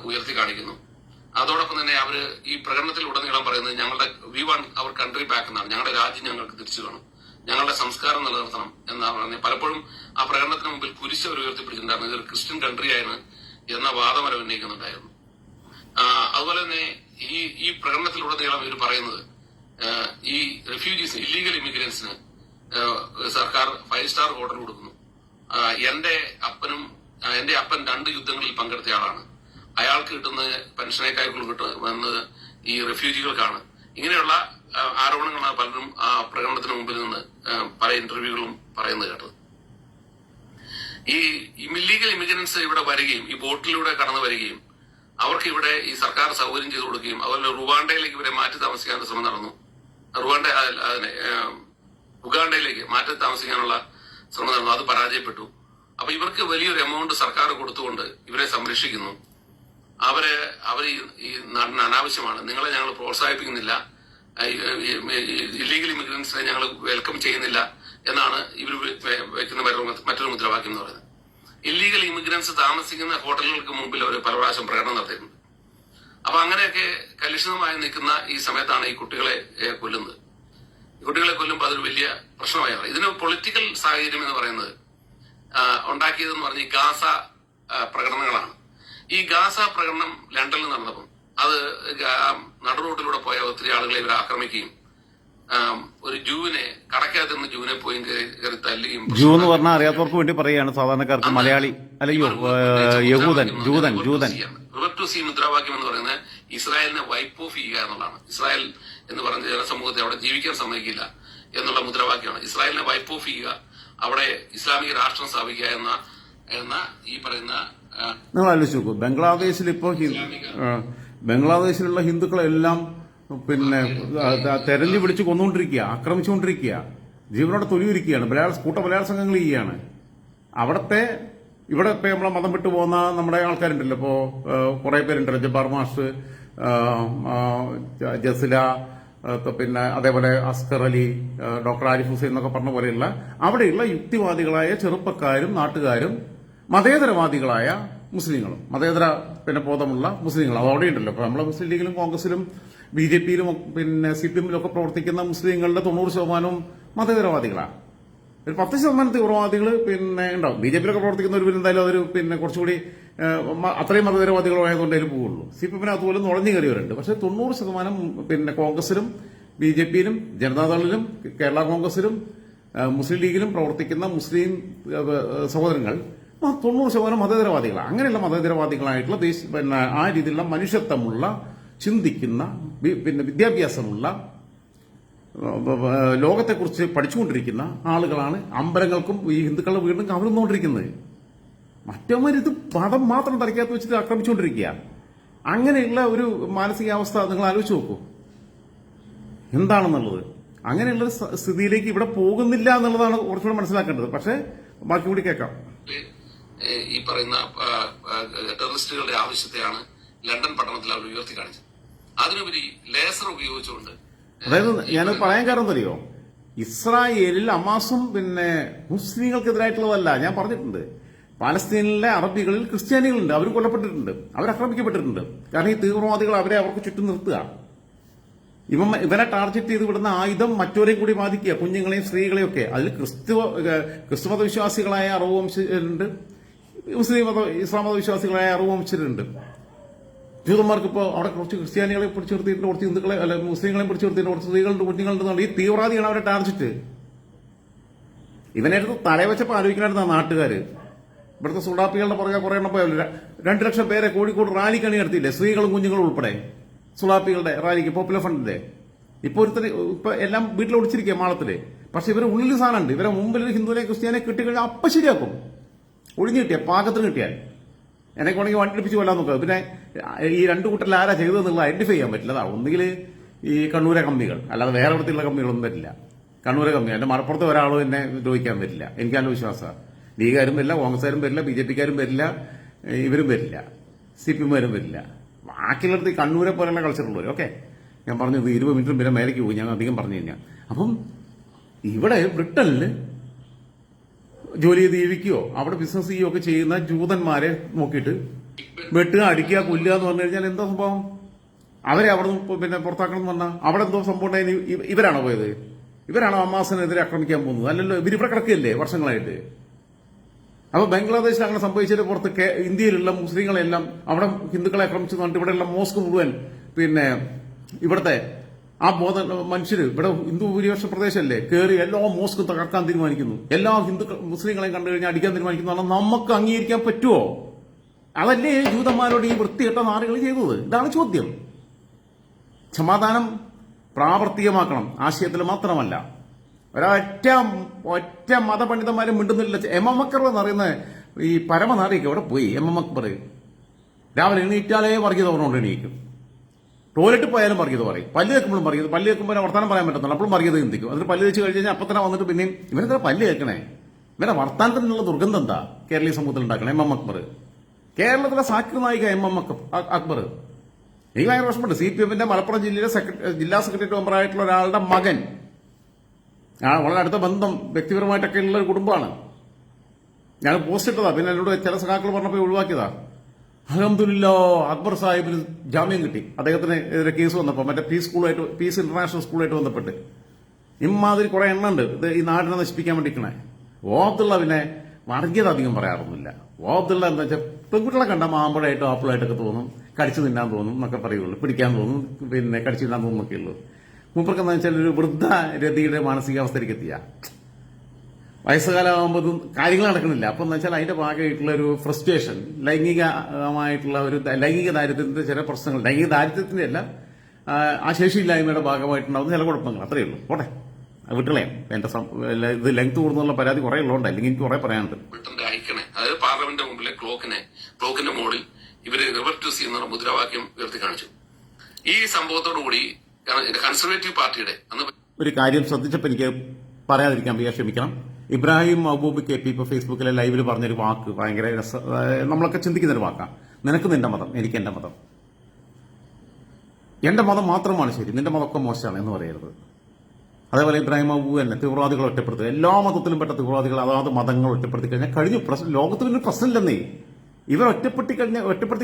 ഉയർത്തി കാണിക്കുന്നു. അതോടൊപ്പം തന്നെ അവര് ഈ പ്രകടനത്തിൽ ഉടനീളം പറയുന്നത് ഞങ്ങളുടെ we want our country back എന്നാണ്, ഞങ്ങളുടെ രാജ്യം ഞങ്ങൾക്ക് തിരിച്ചു വേണം, ഞങ്ങളുടെ സംസ്കാരം നിലനിർത്തണം എന്നാണ് പറഞ്ഞത്. പലപ്പോഴും ആ പ്രകടനത്തിന് മുമ്പിൽ കുരിശ് അവർ ഉയർത്തിപ്പിടിച്ചിട്ടുണ്ടായിരുന്നു, ഇതൊരു ക്രിസ്ത്യൻ കൺട്രി ആയിരുന്നു എന്ന വാദം അവർ ഉന്നയിക്കുന്നുണ്ടായിരുന്നു. അതുപോലെ തന്നെ ഈ പ്രകടനത്തിലുടനീളം ഇവർ പറയുന്നത് ഈ റെഫ്യൂജീസ്, ഇല്ലീഗൽ ഇമിഗ്രൻസിന് സർക്കാർ 5 സ്റ്റാർ ഹോട്ടൽ കൊടുക്കുന്നു. എന്റെ അപ്പൻ 2 യുദ്ധങ്ങളിൽ പങ്കെടുത്ത ആളാണ്, അയാൾക്ക് കിട്ടുന്ന പെൻഷനേക്കാൾ കിട്ടുന്നത് ഈ റെഫ്യൂജികൾക്കാണ്. ഇങ്ങനെയുള്ള ആരോപണങ്ങളാണ് പലരും ആ പ്രകടനത്തിന് മുമ്പിൽ നിന്ന് പല ഇന്റർവ്യൂകളും പറയുന്നത് കേട്ടത്. ഈ ഇല്ലീഗൽ ഇമിഗ്രൻസ് ഇവിടെ വരികയും ഈ ബോട്ടിലൂടെ കടന്നു വരികയും അവർക്ക് ഇവിടെ ഈ സർക്കാർ സൗകര്യം ചെയ്തു കൊടുക്കുകയും അതുപോലെ റുവാണ്ടയിലേക്ക് ഇവരെ മാറ്റി താമസിക്കാനുള്ള ശ്രമം നടന്നു. ഉഗാണ്ടയിലേക്ക് മാറ്റി താമസിക്കാനുള്ള ശ്രമം നടന്നു, അത് പരാജയപ്പെട്ടു. അപ്പൊ ഇവർക്ക് വലിയൊരു എമൗണ്ട് സർക്കാർ കൊടുത്തുകൊണ്ട് ഇവരെ സംരക്ഷിക്കുന്നു. അവർ ഈ നാടിന് അനാവശ്യമാണ്, നിങ്ങളെ ഞങ്ങൾ പ്രോത്സാഹിപ്പിക്കുന്നില്ല, ഇല്ലീഗൽ ഇമിഗ്രൻസിനെ ഞങ്ങൾ വെൽക്കം ചെയ്യുന്നില്ല എന്നാണ് ഇവർ വയ്ക്കുന്ന മറ്റൊരു മുദ്രാവാക്യം എന്ന് പറയുന്നത്. ഇല്ലീഗൽ ഇമിഗ്രൻസ് താമസിക്കുന്ന ഹോട്ടലുകൾക്ക് മുമ്പിൽ അവർ പല പ്രാവശ്യം പ്രകടനം നടത്തിയിട്ടുണ്ട്. അപ്പൊ അങ്ങനെയൊക്കെ കലുഷിതമായി നിൽക്കുന്ന ഈ സമയത്താണ് ഈ കുട്ടികളെ കൊല്ലുന്നത്. കുട്ടികളെ കൊല്ലുമ്പോൾ അതൊരു വലിയ പ്രശ്നമായി. ഇതിന് പൊളിറ്റിക്കൽ സാഹചര്യം എന്ന് പറയുന്നത് ഉണ്ടാക്കിയതെന്ന് പറഞ്ഞ ഈ ഗാസ പ്രകടനങ്ങളാണ്. ഈ ഗാസ പ്രകടനം ലണ്ടനിൽ നടന്നപ്പോൾ അത് നടുറോട്ടിലൂടെ പോയ ഒത്തിരി ആളുകളെ ഇവർ ആക്രമിക്കുകയും ഒരു ജൂവിനെ കടക്കകത്ത് നിന്ന് ജൂവിനെ പോയി കയറി തല്ലുകയും. ജൂ എന്ന് പറഞ്ഞാൽ അറിയാത്തവർക്ക് വേണ്ടി പറയുകയാണ്, സാധാരണക്കാർക്ക് മലയാളി അല്ലയോ യഹൂദൻ, ജൂതൻ. റിവർ ടു സീ മുദ്രാവാക്യം എന്ന് പറയുന്നത് ഇസ്രായേലിനെ വൈപ്പ് ഓഫ് ചെയ്യുക എന്നുള്ളതാണ്. ഇസ്രായേൽ എന്ന് പറയുന്ന ജനസമൂഹത്തെ അവിടെ ജീവിക്കാൻ സമ്മതിക്കില്ല എന്നുള്ള മുദ്രാവാക്യമാണ്. ഇസ്രായേലിനെ വൈപ്പ് ഓഫ് ചെയ്യുക, അവിടെ ഇസ്ലാമിക രാഷ്ട്രം സ്ഥാപിക്കുക എന്ന ഈ പറയുന്ന. നിങ്ങൾ ആലോചിച്ച് നോക്കൂ, ബംഗ്ലാദേശിലുള്ള ഹിന്ദുക്കളെല്ലാം പിന്നെ തെരഞ്ഞു പിടിച്ച് കൊന്നുകൊണ്ടിരിക്കുക, ആക്രമിച്ചുകൊണ്ടിരിക്കുക, ജീവനോടെ തൊലിയിരിക്കുകയാണ്, കൂട്ട ബലാത്സംഗങ്ങൾ ചെയ്യുകയാണ്. ഇവിടെ ഇപ്പൊ നമ്മളെ മതം വിട്ടു പോകുന്ന നമ്മുടെ ആൾക്കാരുണ്ടല്ലോ, ഇപ്പോ കുറെ പേരുണ്ടല്ലോ, ജബ്ബാർ മാഷ്, ജസില, പിന്നെ അതേപോലെ അസ്കർ അലി, ഡോക്ടർ ആരിഫ് ഹുസൈൻ എന്നൊക്കെ പറഞ്ഞ പോലെയുള്ള അവിടെയുള്ള യുക്തിവാദികളായ ചെറുപ്പക്കാരും നാട്ടുകാരും മതേതരവാദികളായ മുസ്ലിങ്ങളും മതേതര ബോധമുള്ള മുസ്ലിങ്ങളും അവിടെ ഉണ്ടല്ലോ. ഇപ്പൊ നമ്മളെ മുസ്ലിം ലീഗിലും കോൺഗ്രസിലും BJPയിലും പിന്നെ CPMലും ഒക്കെ പ്രവർത്തിക്കുന്ന മുസ്ലിങ്ങളുടെ 90% മതേതരവാദികളാണ്. ഒരു 10% തീവ്രവാദികൾ പിന്നെ ഉണ്ടാവും. BJPയിലൊക്കെ പ്രവർത്തിക്കുന്നവർ എന്തായാലും അതൊരു പിന്നെ കുറച്ചുകൂടി അത്രയും മതേതരവാദികളായതുകൊണ്ട് അതിൽ പോവുള്ളൂ. CPMന് അതുപോലെ നുഴഞ്ഞു കയറിയവരുണ്ട്. പക്ഷെ 90% പിന്നെ കോൺഗ്രസിലും BJPയിലും ജനതാദളിലും കേരള കോൺഗ്രസിലും മുസ്ലിം ലീഗിലും പ്രവർത്തിക്കുന്ന മുസ്ലിം സഹോദരങ്ങൾ 90% മതേതരവാദികളാണ്. അങ്ങനെയുള്ള മതേതരവാദികളായിട്ടുള്ള പിന്നെ ആ രീതിയിലുള്ള മനുഷ്യത്വമുള്ള, ചിന്തിക്കുന്ന, പിന്നെ വിദ്യാഭ്യാസമുള്ള, ലോകത്തെക്കുറിച്ച് പഠിച്ചുകൊണ്ടിരിക്കുന്ന ആളുകളാണ് അമ്പലങ്ങൾക്കും ഈ ഹിന്ദുക്കളുടെ വീടിനും കവരുന്നുകൊണ്ടിരിക്കുന്നത്. മറ്റവർ ഇത് പദം മാത്രം തലയ്ക്കകത്ത് വെച്ചിട്ട് ആക്രമിച്ചുകൊണ്ടിരിക്കുക. അങ്ങനെയുള്ള ഒരു മാനസികാവസ്ഥ നിങ്ങൾ ആലോചിച്ച് നോക്കൂ എന്താണെന്നുള്ളത്. അങ്ങനെയുള്ള സ്ഥിതിയിലേക്ക് ഇവിടെ പോകുന്നില്ല എന്നുള്ളതാണ് കുറച്ചുകൂടെ മനസ്സിലാക്കേണ്ടത്. പക്ഷേ ബാക്കി കൂടി കേൾക്കാം. ഈ പറയുന്ന ടെററിസ്റ്റുകളുടെ ആവശ്യത്തെയാണ് ലണ്ടൻ പട്ടണത്തിൽ അവർ ഉയർത്തി കാണിച്ചത്. അതിനുപരി ലേസർ ഉപയോഗിച്ചുകൊണ്ട്, അതായത് ഞാൻ പറയാൻ കാരണം അറിയോ, ഇസ്രായേലിൽ ഹമാസും പിന്നെ മുസ്ലിങ്ങൾക്കെതിരായിട്ടുള്ളതല്ല. ഞാൻ പറഞ്ഞിട്ടുണ്ട്, പാലസ്തീനിലെ അറബികളിൽ ക്രിസ്ത്യാനികളുണ്ട്, അവർ കൊല്ലപ്പെട്ടിട്ടുണ്ട്, അവർ ആക്രമിക്കപ്പെട്ടിട്ടുണ്ട്. കാരണം ഈ തീവ്രവാദികൾ അവർക്ക് ചുറ്റും നിർത്തുക. ഇവനെ ടാർഗറ്റ് ചെയ്ത് വിടുന്ന ആയുധം മറ്റവരെയും കൂടി ബാധിക്കുക, കുഞ്ഞുങ്ങളെയും സ്ത്രീകളെയും ഒക്കെ. അതിൽ ക്രിസ്തുമത വിശ്വാസികളായ അറവ് വംശജരുണ്ട്, ഇസ്ലാം മത വിശ്വാസികളായ അറവ് വംശജരുണ്ട്. ജൂതന്മാർക്ക് ഇപ്പോൾ അവിടെ കുറച്ച് ക്രിസ്ത്യാനികളെ പിടിച്ചു നിർത്തിയിട്ടുണ്ട്, കുറച്ച് ഹിന്ദുക്കളെ അല്ല മുസ്ലിങ്ങളെ പിടിച്ചു നിർത്തിയിട്ടുണ്ട്, കുറച്ച് സ്ത്രീകളുണ്ട്, കുഞ്ഞുങ്ങളുണ്ട്. ഈ തീവ്രവാദിയാണ് അവരെ ടാർഗറ്റ്. ഇവനെടുത്ത് തലവെച്ചപ്പോൾ ആലോചിക്കണമായിരുന്നു നാട്ടുകാര്. ഇവിടുത്തെ സുഡാപ്പികളുടെ പുറകെ കുറെ എണ്ണം പോയല്ലോ. 2 ലക്ഷം പേരെ കോഴിക്കോട് റാലിക്ക് അണിനിരത്തിയില്ലേ, സ്ത്രീകളും കുഞ്ഞുങ്ങളും ഉൾപ്പെടെ. സുഡാപ്പികളുടെ റാലിക്ക്, പോപ്പുലർ ഫ്രണ്ടിന്റെ. ഇപ്പൊ എല്ലാം വീട്ടിൽ ഒളിച്ചിരിക്കുക മാളത്തില്. പക്ഷെ ഇവരെ ഉള്ളിൽ സാധനമുണ്ട്. ഇവരെ മുമ്പിൽ ഒരു ഹിന്ദുവിനെ ക്രിസ്ത്യാനെ കിട്ടിക്കഴിഞ്ഞാൽ അപ്പം ശരിയാക്കും. ഒഴിഞ്ഞു കിട്ടിയ പാകത്തിന് കിട്ടിയാൽ എന്നെ വേണമെങ്കിൽ വണ്ടി പിടിച്ച് കൊല്ലാൻ നോക്കുക. പിന്നെ ഈ 2 കൂട്ടരിൽ ആരാ ചെയ്തതെന്നുള്ള ഐഡന്റിഫൈ ചെയ്യാൻ പറ്റില്ല. ഒന്നുകിൽ ഈ കണ്ണൂരെ കമ്മികൾ, അല്ലാതെ വേറെ ഇടത്തുള്ള കമ്മികളൊന്നും പറ്റില്ല. കണ്ണൂരെ കമ്മി, എന്റെ മലപ്പുറത്ത് ഒരാളും എന്നെ ദ്രോഹിക്കാൻ പറ്റില്ല. എനിക്ക് നല്ല വിശ്വാസമാണ്. ലീഗുകാരും വരില്ല, കോൺഗ്രസ്സുകാരും വരില്ല, BJPക്കാരും വരില്ല, ഇവരും വരില്ല, CPM-കാരും വരില്ല. ബാക്കിയുള്ളടത്ത് ഈ കണ്ണൂരെ പോലെയുള്ള കൾച്ചറുള്ളവർ. ഓക്കെ, ഞാൻ പറഞ്ഞു 20 മിനിറ്റും പിന്നെ മേലേക്ക് പോകും ഞാൻ അധികം പറഞ്ഞു കഴിഞ്ഞാൽ. അപ്പം ഇവിടെ ബ്രിട്ടനിൽ ജോലി ചെയ്ത് ജീവിക്കുകയോ അവിടെ ബിസിനസ് ചെയ്യുകയോ ഒക്കെ ചെയ്യുന്ന ജൂതന്മാരെ നോക്കിയിട്ട് വെട്ടുക, അടിക്കുക, കൊല്ലുക എന്ന് പറഞ്ഞു കഴിഞ്ഞാൽ എന്താ സംഭവം? അവരെ അവിടെ നിന്ന് പിന്നെ പുറത്താക്കണം എന്ന് പറഞ്ഞാൽ അവിടെ എന്തോ സംഭവം ഉണ്ടായി. ഇവരാണോ പോയത്? ഇവരാണോ ഹമാസിനെതിരെ ആക്രമിക്കാൻ പോകുന്നത്? അല്ലല്ലോ, ഇവരിവിടെ കിടക്കുകയല്ലേ വർഷങ്ങളായിട്ട്. അപ്പൊ ബംഗ്ലാദേശിൽ അങ്ങനെ സംഭവിച്ചതിന് പുറത്ത് ഇന്ത്യയിലുള്ള മുസ്ലിങ്ങളെല്ലാം അവിടെ ഹിന്ദുക്കളെ ആക്രമിച്ചു പറഞ്ഞിട്ട് ഇവിടെയുള്ള മോസ്ക് മുഴുവൻ പിന്നെ ഇവിടുത്തെ ആ മനുഷ്യര് ഇവിടെ ഹിന്ദു ഭൂരിപക്ഷ പ്രദേശമല്ലേ കയറി എല്ലാ മോസ്കും തകർക്കാൻ തീരുമാനിക്കുന്നു, എല്ലാ മുസ്ലിങ്ങളെയും കണ്ടു കഴിഞ്ഞാൽ അടിക്കാൻ തീരുമാനിക്കുന്നു. പറഞ്ഞാൽ നമുക്ക് അംഗീകരിക്കാൻ പറ്റുമോ? അതല്ലേ ജൂതന്മാരോട് ഈ വൃത്തികെട്ട നാടുകൾ ചെയ്തത്? ഇതാണ് ചോദ്യം. സമാധാനം പ്രാവർത്തികമാക്കണം, ആശയത്തിൽ മാത്രമല്ല. ഒറ്റ മതപണ്ഡിതന്മാരും മിണ്ടുന്നില്ല. MM അക്ബർ എന്ന് പറയുന്ന ഈ പരമനാടിയൊക്കെ അവിടെ പോയി. MM അക്ബർ രാവിലെ എണീറ്റാലേ വർഗീയത പറഞ്ഞുകൊണ്ട് എണീക്കും. ടോയ്ലറ്റ് പോയാലും വർഗീയത പറയും, പല്ല് കേൾക്കുമ്പോഴും പറയും. പല്ല് കേൾക്കുമ്പോൾ വർത്താനം പറയാൻ പറ്റുന്നില്ല, അപ്പോഴും വർഗീയത ചിന്തിക്കും. അതിന് പല്ല് വെച്ച് കഴിഞ്ഞാൽ അപ്പം തന്നെ വന്നിട്ട് പിന്നെയും ഇവരെന്താ പല്ല് കേൾക്കണേ? ഇവരെ വർത്താനത്തിനുള്ള ദുർഗന്ധം എന്താ കേരളീയ സമൂഹത്തിൽ ഉണ്ടാക്കണം? MM അക്ബർ കേരളത്തിലെ സാക്കിർ നായിക MM അക്ബർ. എനിക്ക് ഭയങ്കര പ്രശ്നമുണ്ട്. CPM-ന്റെ മലപ്പുറം ജില്ലയിലെ ജില്ലാ സെക്രട്ടറി മെമ്പറായിട്ടുള്ള ഒരാളുടെ മകൻ, വളരെ അടുത്ത ബന്ധം വ്യക്തിപരമായിട്ടൊക്കെ ഉള്ള ഒരു കുടുംബമാണ്. ഞാൻ പോസ്റ്റ് ഇട്ടതാ, പിന്നെ എന്നോട് ചില സഖാക്കൾ പറഞ്ഞപ്പോൾ ഒഴിവാക്കിയതാ. അൽഹംദുലില്ലാ അക്ബർ സാഹിബിന് ജാമ്യം കിട്ടി. അദ്ദേഹത്തിന് എതിരെ കേസ് വന്നപ്പോൾ മറ്റേ പീസ് ഇന്റർനാഷണൽ സ്കൂളായിട്ട് ബന്ധപ്പെട്ട് ഇമാതിരി കുറെ എണ്ണം ഉണ്ട് ഇത് ഈ നാടിനെ നശിപ്പിക്കാൻ വേണ്ടിക്കണേ. ഓബ്ദുള്ള പിന്നെ വർഗീയത അധികം പറയാറൊന്നുമില്ല. ഓബ്ദുള്ള എന്താ വെച്ചാൽ പെൺകുട്ടികളെ കണ്ട മാമ്പഴമായിട്ടും ആപ്പിളായിട്ടൊക്കെ തോന്നും, കടിച്ചു തിന്നാൻ തോന്നും എന്നൊക്കെ പറയുള്ളൂ, പിടിക്കാൻ തോന്നും, പിന്നെ കടിച്ചു തിന്നാൻ തോന്നും എന്നൊക്കെ ഉള്ളൂ. മൂപ്പർക്ക് എന്താ വെച്ചാൽ ഒരു വൃദ്ധ രതിയുടെ മാനസികാവസ്ഥയിലേക്ക് എത്തിയ വയസ്സുകാലമാകുമ്പോൾ കാര്യങ്ങൾ നടക്കണില്ല. അപ്പം എന്ന് വെച്ചാൽ അതിന്റെ ഭാഗമായിട്ടുള്ള ഒരു ഫ്രസ്ട്രേഷൻ, ലൈംഗികമായിട്ടുള്ള ഒരു ലൈംഗിക ദാരിദ്ര്യത്തിന്റെ ചില പ്രശ്നങ്ങൾ, ലൈംഗിക ദാരിദ്ര്യത്തിന്റെ അല്ല ആ ശേഷിയില്ലായ്മയുടെ ഭാഗമായിട്ടുണ്ടാവുന്ന ചില കുഴപ്പങ്ങൾ, അത്രയേ ഉള്ളൂ. പോട്ടെ, വിട്ടുകളയാം. എന്റെ ഇത് ലെങ്ത് കൂടുന്നുള്ള പരാതി കുറെ ഉള്ളതുകൊണ്ട്, അല്ലെങ്കിൽ എനിക്ക് കുറെ പറയാനുണ്ട്. അതായത് പാർലമെന്റിന്റെ മുമ്പിലെ ക്ലോക്കിന്റെ മോഡിൽ ഇവര് റിവർട്ട് ചെയ്യുന്ന മുദ്രാവാക്യം ഉയർത്തി കാണിച്ചു. ഈ സംഭവത്തോടുകൂടി കൺസർവേറ്റീവ് പാർട്ടിയുടെ ഒരു കാര്യം ശ്രദ്ധിച്ചപ്പോൾ എനിക്ക് പറയാതിരിക്കാൻ വയ്യ, ക്ഷമിക്കണം. ഇബ്രാഹിം മഹബൂബ് KP ഇപ്പൊ ഫേസ്ബുക്കിലെ ലൈവിൽ പറഞ്ഞൊരു വാക്ക് ഭയങ്കര നമ്മളൊക്കെ ചിന്തിക്കുന്നൊരു വാക്കാണ്. നിനക്ക് നിന്റെ മതം, എനിക്ക് എന്റെ മതം. എന്റെ മതം മാത്രമാണ് ശരി, നിന്റെ മതമൊക്കെ മോശമാണ് എന്ന് പറയരുത്. അതേപോലെ ഇബ്രാഹിം മഹബൂബ് തന്നെ തീവ്രവാദികളെ ഒറ്റപ്പെടുത്തുക. എല്ലാ മതത്തിലും പെട്ട തീവ്രവാദികൾ അതാത് മതങ്ങൾ ഒറ്റപ്പെടുത്തി കഴിഞ്ഞാൽ കഴിഞ്ഞു. ലോകത്ത് പിന്നെ പ്രശ്നമില്ലെന്നേ. ഇവർ ഒറ്റപ്പെടുത്തി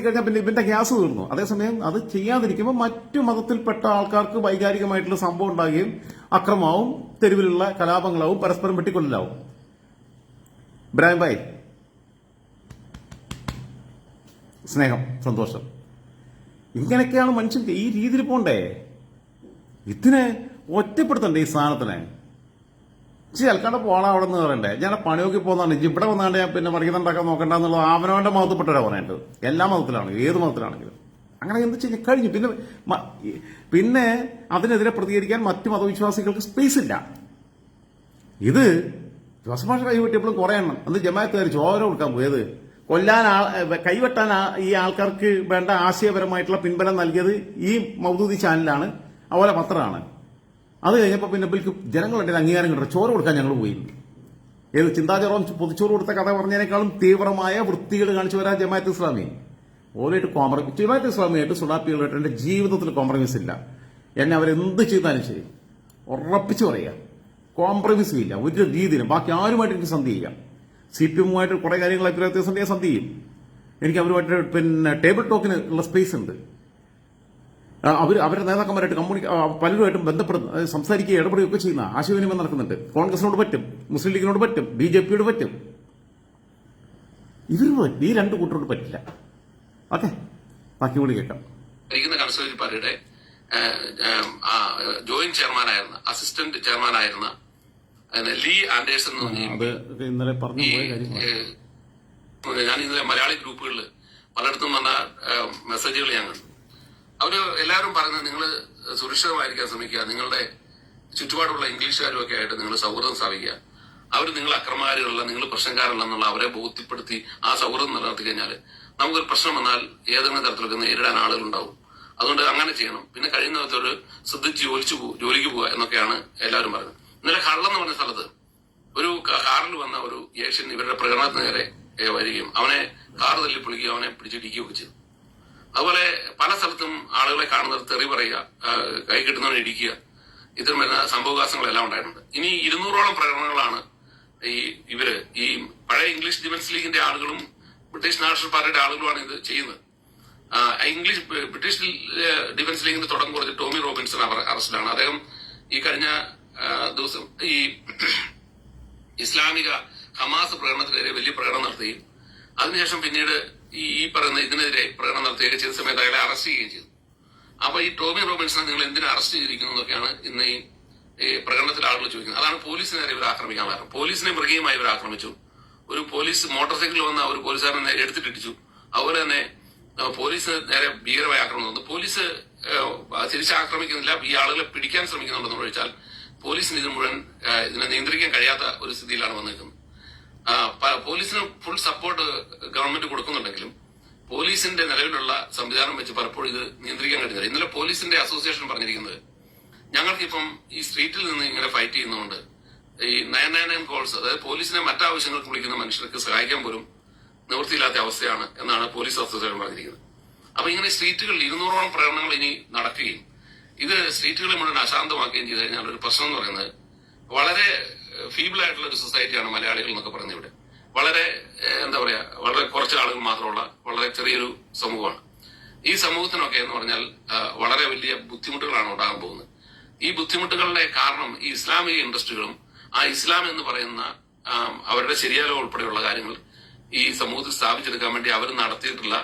കഴിഞ്ഞാൽ പിന്നെ ഇവന്റെ ഗ്യാസ് തീർന്നു. അതേസമയം അത് ചെയ്യാതിരിക്കുമ്പോൾ മറ്റു മതത്തിൽപ്പെട്ട ആൾക്കാർക്ക് വൈകാരികമായിട്ടുള്ള സംഭവം ഉണ്ടാകുകയും അക്രമമാവും, തെരുവിലുള്ള കലാപങ്ങളാവും, പരസ്പരം വെട്ടിക്കൊല്ലാവും. ഇബ്രാഹിം ഭായ്, സ്നേഹം, സന്തോഷം. ഇങ്ങനെയൊക്കെയാണ് മനുഷ്യൻ ഈ രീതിയിൽ പോണ്ടേ. ഇതിനെ ഒറ്റപ്പെടുത്തണ്ടേ ഈ സാധനത്തിനെ. ചിലക്കാണ്ട് പോണ അവിടെ നിന്ന് പറയണ്ടേ. ഞാൻ പണിയൊക്കെ പോകുന്നതാണ്. ഇവിടെ വന്നാണ്ട് ഞാൻ പിന്നെ വർഗീയതണ്ടാക്കാൻ നോക്കണ്ട എന്നുള്ളത് അവനവന്റെ മതത്തിൽപ്പെട്ടവരാ പറയേണ്ടത്. എല്ലാ മതത്തിലാണെങ്കിലും ഏത് മതത്തിലാണെങ്കിലും അങ്ങനെ എന്ത് ചെയ്യാൻ കഴിഞ്ഞു. പിന്നെ അതിനെതിരെ പ്രതികരിക്കാൻ മറ്റു മതവിശ്വാസികൾക്ക് സ്പേസ് ഇല്ല. ഇത് ജോസഫ് മാഷ് കൈവെട്ടിയപ്പോഴും കുറെ എണ്ണം അന്ന് ജമാഅത്തുകാർ ചോര കൊടുക്കാൻ പോയത്, കൊല്ലാൻ കൈവെട്ടാൻ ഈ ആൾക്കാർക്ക് വേണ്ട ആശയപരമായിട്ടുള്ള പിൻബലം നൽകിയത് ഈ മൗദൂദി ചാനലാണ്, അതുപോലെ പത്രമാണ്. അത് കഴിഞ്ഞപ്പോൾ പിന്നെ ഇവർക്ക് ജനങ്ങളുടെ അംഗീകാരം കിട്ടും. ചോറ് കൊടുക്കാൻ ഞങ്ങൾ പോയി. ഏത് ചിന്താചോറം പൊതിച്ചോറ് കൊടുത്ത കഥ പറഞ്ഞതിനേക്കാളും തീവ്രമായ വൃത്തികേട് കാണിച്ചു വരാൻ ജമാഅത്ത് ഇസ്ലാമി ഓലായിട്ട് ജമാഅത്ത് ഇസ്ലാമിയായിട്ട് സുഡാപ്പികളായിട്ട് എന്റെ ജീവിതത്തിൽ കോംപ്രമൈസ് ഇല്ല. എന്നെ അവരെന്ത് ചെയ്താലും ശരി ഉറപ്പിച്ചു പറയുക, കോംപ്രമൈസ് ഇല്ല ഒരു രീതിയിലും. ബാക്കി ആരുമായിട്ട് എനിക്ക് സന്ധി ചെയ്യാം. CPM-ഉമായിട്ട് കുറെ കാര്യങ്ങൾ അഭിപ്രായ വ്യത്യാസം സന്ധി ചെയ്യും. എനിക്ക് അവരുമായിട്ട് പിന്നെ ടേബിൾ ടോക്കിന് ഉള്ള സ്പേസ് ഉണ്ട്. അവരുടെ നേതാക്കന്മാരായിട്ട് പലരുമായിട്ടും ബന്ധപ്പെടുന്ന സംസാരിക്കുക ഇടപെടുകയൊക്കെ ചെയ്യുന്ന ആശയവിനിമയം നടക്കുന്നുണ്ട്. കോൺഗ്രസിനോട് പറ്റും, മുസ്ലിം ലീഗിനോട് പറ്റും, BJPയോട് പറ്റും. ഈ രണ്ടു കൂട്ടരോട് പറ്റില്ല. ഓക്കെ, ബാക്കി കൂടി കേൾക്കാം. കൺസർവേറ്റീവ് പാർട്ടിയുടെ ജോയിന്റ് ചെയർമാനായിരുന്ന അസിസ്റ്റന്റ് ചെയർമാനായിരുന്ന ലീ ആൻഡേഴ്സൺ എന്ന് പറഞ്ഞ ഇന്നലെ പറഞ്ഞു പോയ കാര്യം ഞാൻ ഇന്നലെ മലയാളി ഗ്രൂപ്പുകളിൽ പലയിടത്തും വന്ന മെസ്സേജുകൾ ഞാൻ കണ്ടു. അവര് എല്ലാവരും പറയുന്നത് നിങ്ങൾ സുരക്ഷിതമായിരിക്കാൻ ശ്രമിക്കുക, നിങ്ങളുടെ ചുറ്റുപാടുള്ള ഇംഗ്ലീഷുകാരും ഒക്കെ ആയിട്ട് നിങ്ങൾ സൗഹൃദം സ്ഥാപിക്കുക, അവർ നിങ്ങൾ അക്രമകാരികളല്ല, നിങ്ങൾ പ്രശ്നക്കാരല്ല എന്നുള്ള അവരെ ബോധ്യപ്പെടുത്തി ആ സൗഹൃദം നിലനിർത്തി കഴിഞ്ഞാൽ നമുക്കൊരു പ്രശ്നം വന്നാൽ ഏതെങ്കിലും തരത്തിലൊക്കെ നേരിടാൻ ആളുകളുണ്ടാവും. അതുകൊണ്ട് അങ്ങനെ ചെയ്യണം. പിന്നെ കഴിയുന്ന വിധത്തിൽ ശ്രദ്ധിച്ച് ജോലിക്ക് പോവുക എന്നൊക്കെയാണ് എല്ലാവരും പറയുന്നത്. ഇന്നലെ കള്ളെന്ന് പറഞ്ഞ സ്ഥലത്ത് ഒരു കാറിൽ വന്ന ഒരു ഏഷ്യൻ ഇവരുടെ പ്രകടനത്തിന് നേരെ വരികയും അവനെ കാർ തല്ലി പൊളിക്കുകയും അവനെ പിടിച്ചിടിക്കുകയൊക്കെ ചെയ്തു. അതുപോലെ പല സ്ഥലത്തും ആളുകളെ കാണുന്നത് തെറി പറയുക, കൈ കിട്ടുന്നവനെ ഇടിക്കുക, ഇത്തരം വരുന്ന സംഭവവികാസങ്ങളെല്ലാം ഉണ്ടായിട്ടുണ്ട്. ഇനി 200ഓളം പ്രകടനങ്ങളാണ് ഈ പഴയ ഇംഗ്ലീഷ് ഡിഫൻസ് ലീഗിന്റെ ആളുകളും ബ്രിട്ടീഷ് നാഷണൽ പാർട്ടിയുടെ ആളുകളുമാണ് ഇത് ചെയ്യുന്നത്. ബ്രിട്ടീഷ് ഡിഫൻസ് ലീഗിന്റെ തുടക്കം കുറച്ച് ടോമി റോബിൻസൺ അറസ്റ്റിലാണ്. അദ്ദേഹം ഈ കഴിഞ്ഞ ദിവസം ഈ ഇസ്ലാമിക ഹമാസ് പ്രകടനത്തിനെതിരെ വലിയ പ്രകടനം നടത്തുകയും അതിനുശേഷം പിന്നീട് ഈ പറയുന്ന ഇതിനെതിരെ പ്രകടനം നടത്തുകയൊക്കെ ചെയ്ത സമയത്ത് അയാളെ അറസ്റ്റ് ചെയ്യുകയും ചെയ്തു. അപ്പൊ ഈ ടോമി റോബിൻസൺ നിങ്ങൾ എന്തിനാ അറസ്റ്റ് ചെയ്തിരിക്കുന്നു എന്നൊക്കെയാണ് ഇന്ന് ഈ പ്രകടനത്തിൽ ആളുകൾ ചോദിക്കുന്നത്. അതാണ് പോലീസിനെ നേരെ ഇവർ ആക്രമിക്കാൻ കാരണം. പോലീസിനെ മൃഗീയമായി ഇവർ ആക്രമിച്ചു. ഒരു പോലീസ് മോട്ടോർ സൈക്കിളിൽ വന്ന ഒരു പോലീസുകാരനെ എടുത്തിട്ടിടിച്ചു. അതുപോലെ തന്നെ പോലീസ് നേരെ ഭീകരമായി ആക്രമണം നടന്നു. പോലീസ് തിരിച്ചാക്രമിക്കുന്നില്ല, ഈ ആളുകളെ പിടിക്കാൻ ശ്രമിക്കുന്നുണ്ടെന്ന് ചോദിച്ചാൽ പോലീസിന് ഇതിനെ നിയന്ത്രിക്കാൻ കഴിയാത്ത ഒരു സ്ഥിതിയിലാണ് വന്നിരിക്കുന്നത്. പോലീസിന് ഫുൾ സപ്പോർട്ട് ഗവൺമെന്റ് കൊടുക്കുന്നുണ്ടെങ്കിലും പോലീസിന്റെ നിലവിലുള്ള സംവിധാനം വെച്ച് പലപ്പോഴും ഇത് നിയന്ത്രിക്കാൻ കഴിയുന്നില്ല. ഇന്നലെ പോലീസിന്റെ അസോസിയേഷൻ പറഞ്ഞിരിക്കുന്നത് ഞങ്ങൾക്കിപ്പം ഈ സ്ട്രീറ്റിൽ നിന്ന് ഇങ്ങനെ ഫൈറ്റ് ചെയ്യുന്നതുകൊണ്ട് ഈ 999 കോൾസ്, അതായത് പോലീസിനെ മറ്റാവശ്യങ്ങൾക്ക് വിളിക്കുന്ന മനുഷ്യർക്ക് സഹായിക്കാൻ പോലും നിവൃത്തിയില്ലാത്ത അവസ്ഥയാണ് എന്നാണ് പോലീസ് അസോസിയേഷൻ പറഞ്ഞിരിക്കുന്നത്. അപ്പൊ ഇങ്ങനെ സ്ട്രീറ്റുകളിൽ 200ഓളം പ്രകടനങ്ങൾ ഇനി നടക്കുകയും ഇത് സ്ട്രീറ്റുകളെ മുഴുവൻ അശാന്തമാക്കുകയും ചെയ്ത് കഴിഞ്ഞാൽ ഒരു പ്രശ്നം എന്ന് പറയുന്നത് വളരെ ഫീബിൾ ആയിട്ടുള്ള ഒരു സൊസൈറ്റിയാണ് മലയാളികൾ എന്നൊക്കെ പറയുന്നത്. ഇവിടെ വളരെ എന്താ പറയാ, വളരെ കുറച്ച് ആളുകൾ മാത്രമുള്ള വളരെ ചെറിയൊരു സമൂഹമാണ്. ഈ സമൂഹത്തിനൊക്കെ എന്ന് പറഞ്ഞാൽ വളരെ വലിയ ബുദ്ധിമുട്ടുകളാണ് ഉണ്ടാകാൻ പോകുന്നത്. ഈ ബുദ്ധിമുട്ടുകളുടെ കാരണം ഈ ഇസ്ലാമിക ഇൻഡസ്ട്രികളും ആ ഇസ്ലാം എന്ന് പറയുന്ന അവരുടെ ശരിയാലോ ഉൾപ്പെടെയുള്ള കാര്യങ്ങൾ ഈ സമൂഹത്തിൽ സ്ഥാപിച്ചെടുക്കാൻ വേണ്ടി അവർ നടത്തിയിട്ടുള്ള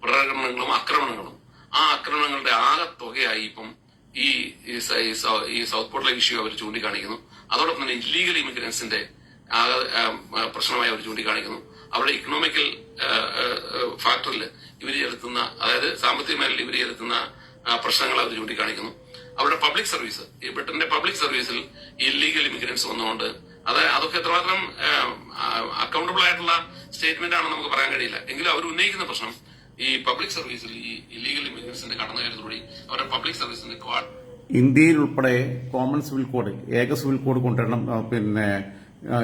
പ്രകടനങ്ങളും ആക്രമണങ്ങളും, ആ ആക്രമണങ്ങളുടെ ആകെ തുകയായി ഇപ്പം ഈ സൗത്ത് പോർട്ടിലെ ഇഷ്യൂ അവർ ചൂണ്ടിക്കാണിക്കുന്നു. അതോടൊപ്പം തന്നെ ഇല്ലീഗൽ ഇമിഗ്രൻസിന്റെ പ്രശ്നമായി അവർ ചൂണ്ടിക്കാണിക്കുന്നു. അവരുടെ ഇക്കണോമിക്കൽ ഫാക്ടറിൽ ഇവർ ചെലുത്തുന്ന, അതായത് സാമ്പത്തിക മേഖലയിൽ ഇവർ ചെലുത്തുന്ന പ്രശ്നങ്ങൾ അവർ ചൂണ്ടിക്കാണിക്കുന്നു. അവരുടെ പബ്ലിക് സർവീസ്, ഈ ബ്രിട്ടന്റെ പബ്ലിക് സർവീസിൽ ഇല്ലീഗൽ ഇമിഗ്രൻസ് വന്നുകൊണ്ട് അതൊക്കെ എത്രമാത്രം അക്കൗണ്ടബിൾ ആയിട്ടുള്ള സ്റ്റേറ്റ്മെന്റ് ആണെന്ന് നമുക്ക് പറയാൻ കഴിയില്ല. എങ്കിലും അവർ ഉന്നയിക്കുന്ന പ്രശ്നം ഈ പബ്ലിക് സർവീസിൽ ഈ ഇല്ലീഗൽ ഇമിഗ്രൻസിന്റെ കടന്നുകയറ്റത്തോടെ അവരുടെ പബ്ലിക് സർവീസിന്റെ ഇന്ത്യയിൽ ഉൾപ്പെടെ കോമൺ സിവിൽ കോഡ്, ഏക സിവിൽ കോഡ് കൊണ്ടുവരണം, പിന്നെ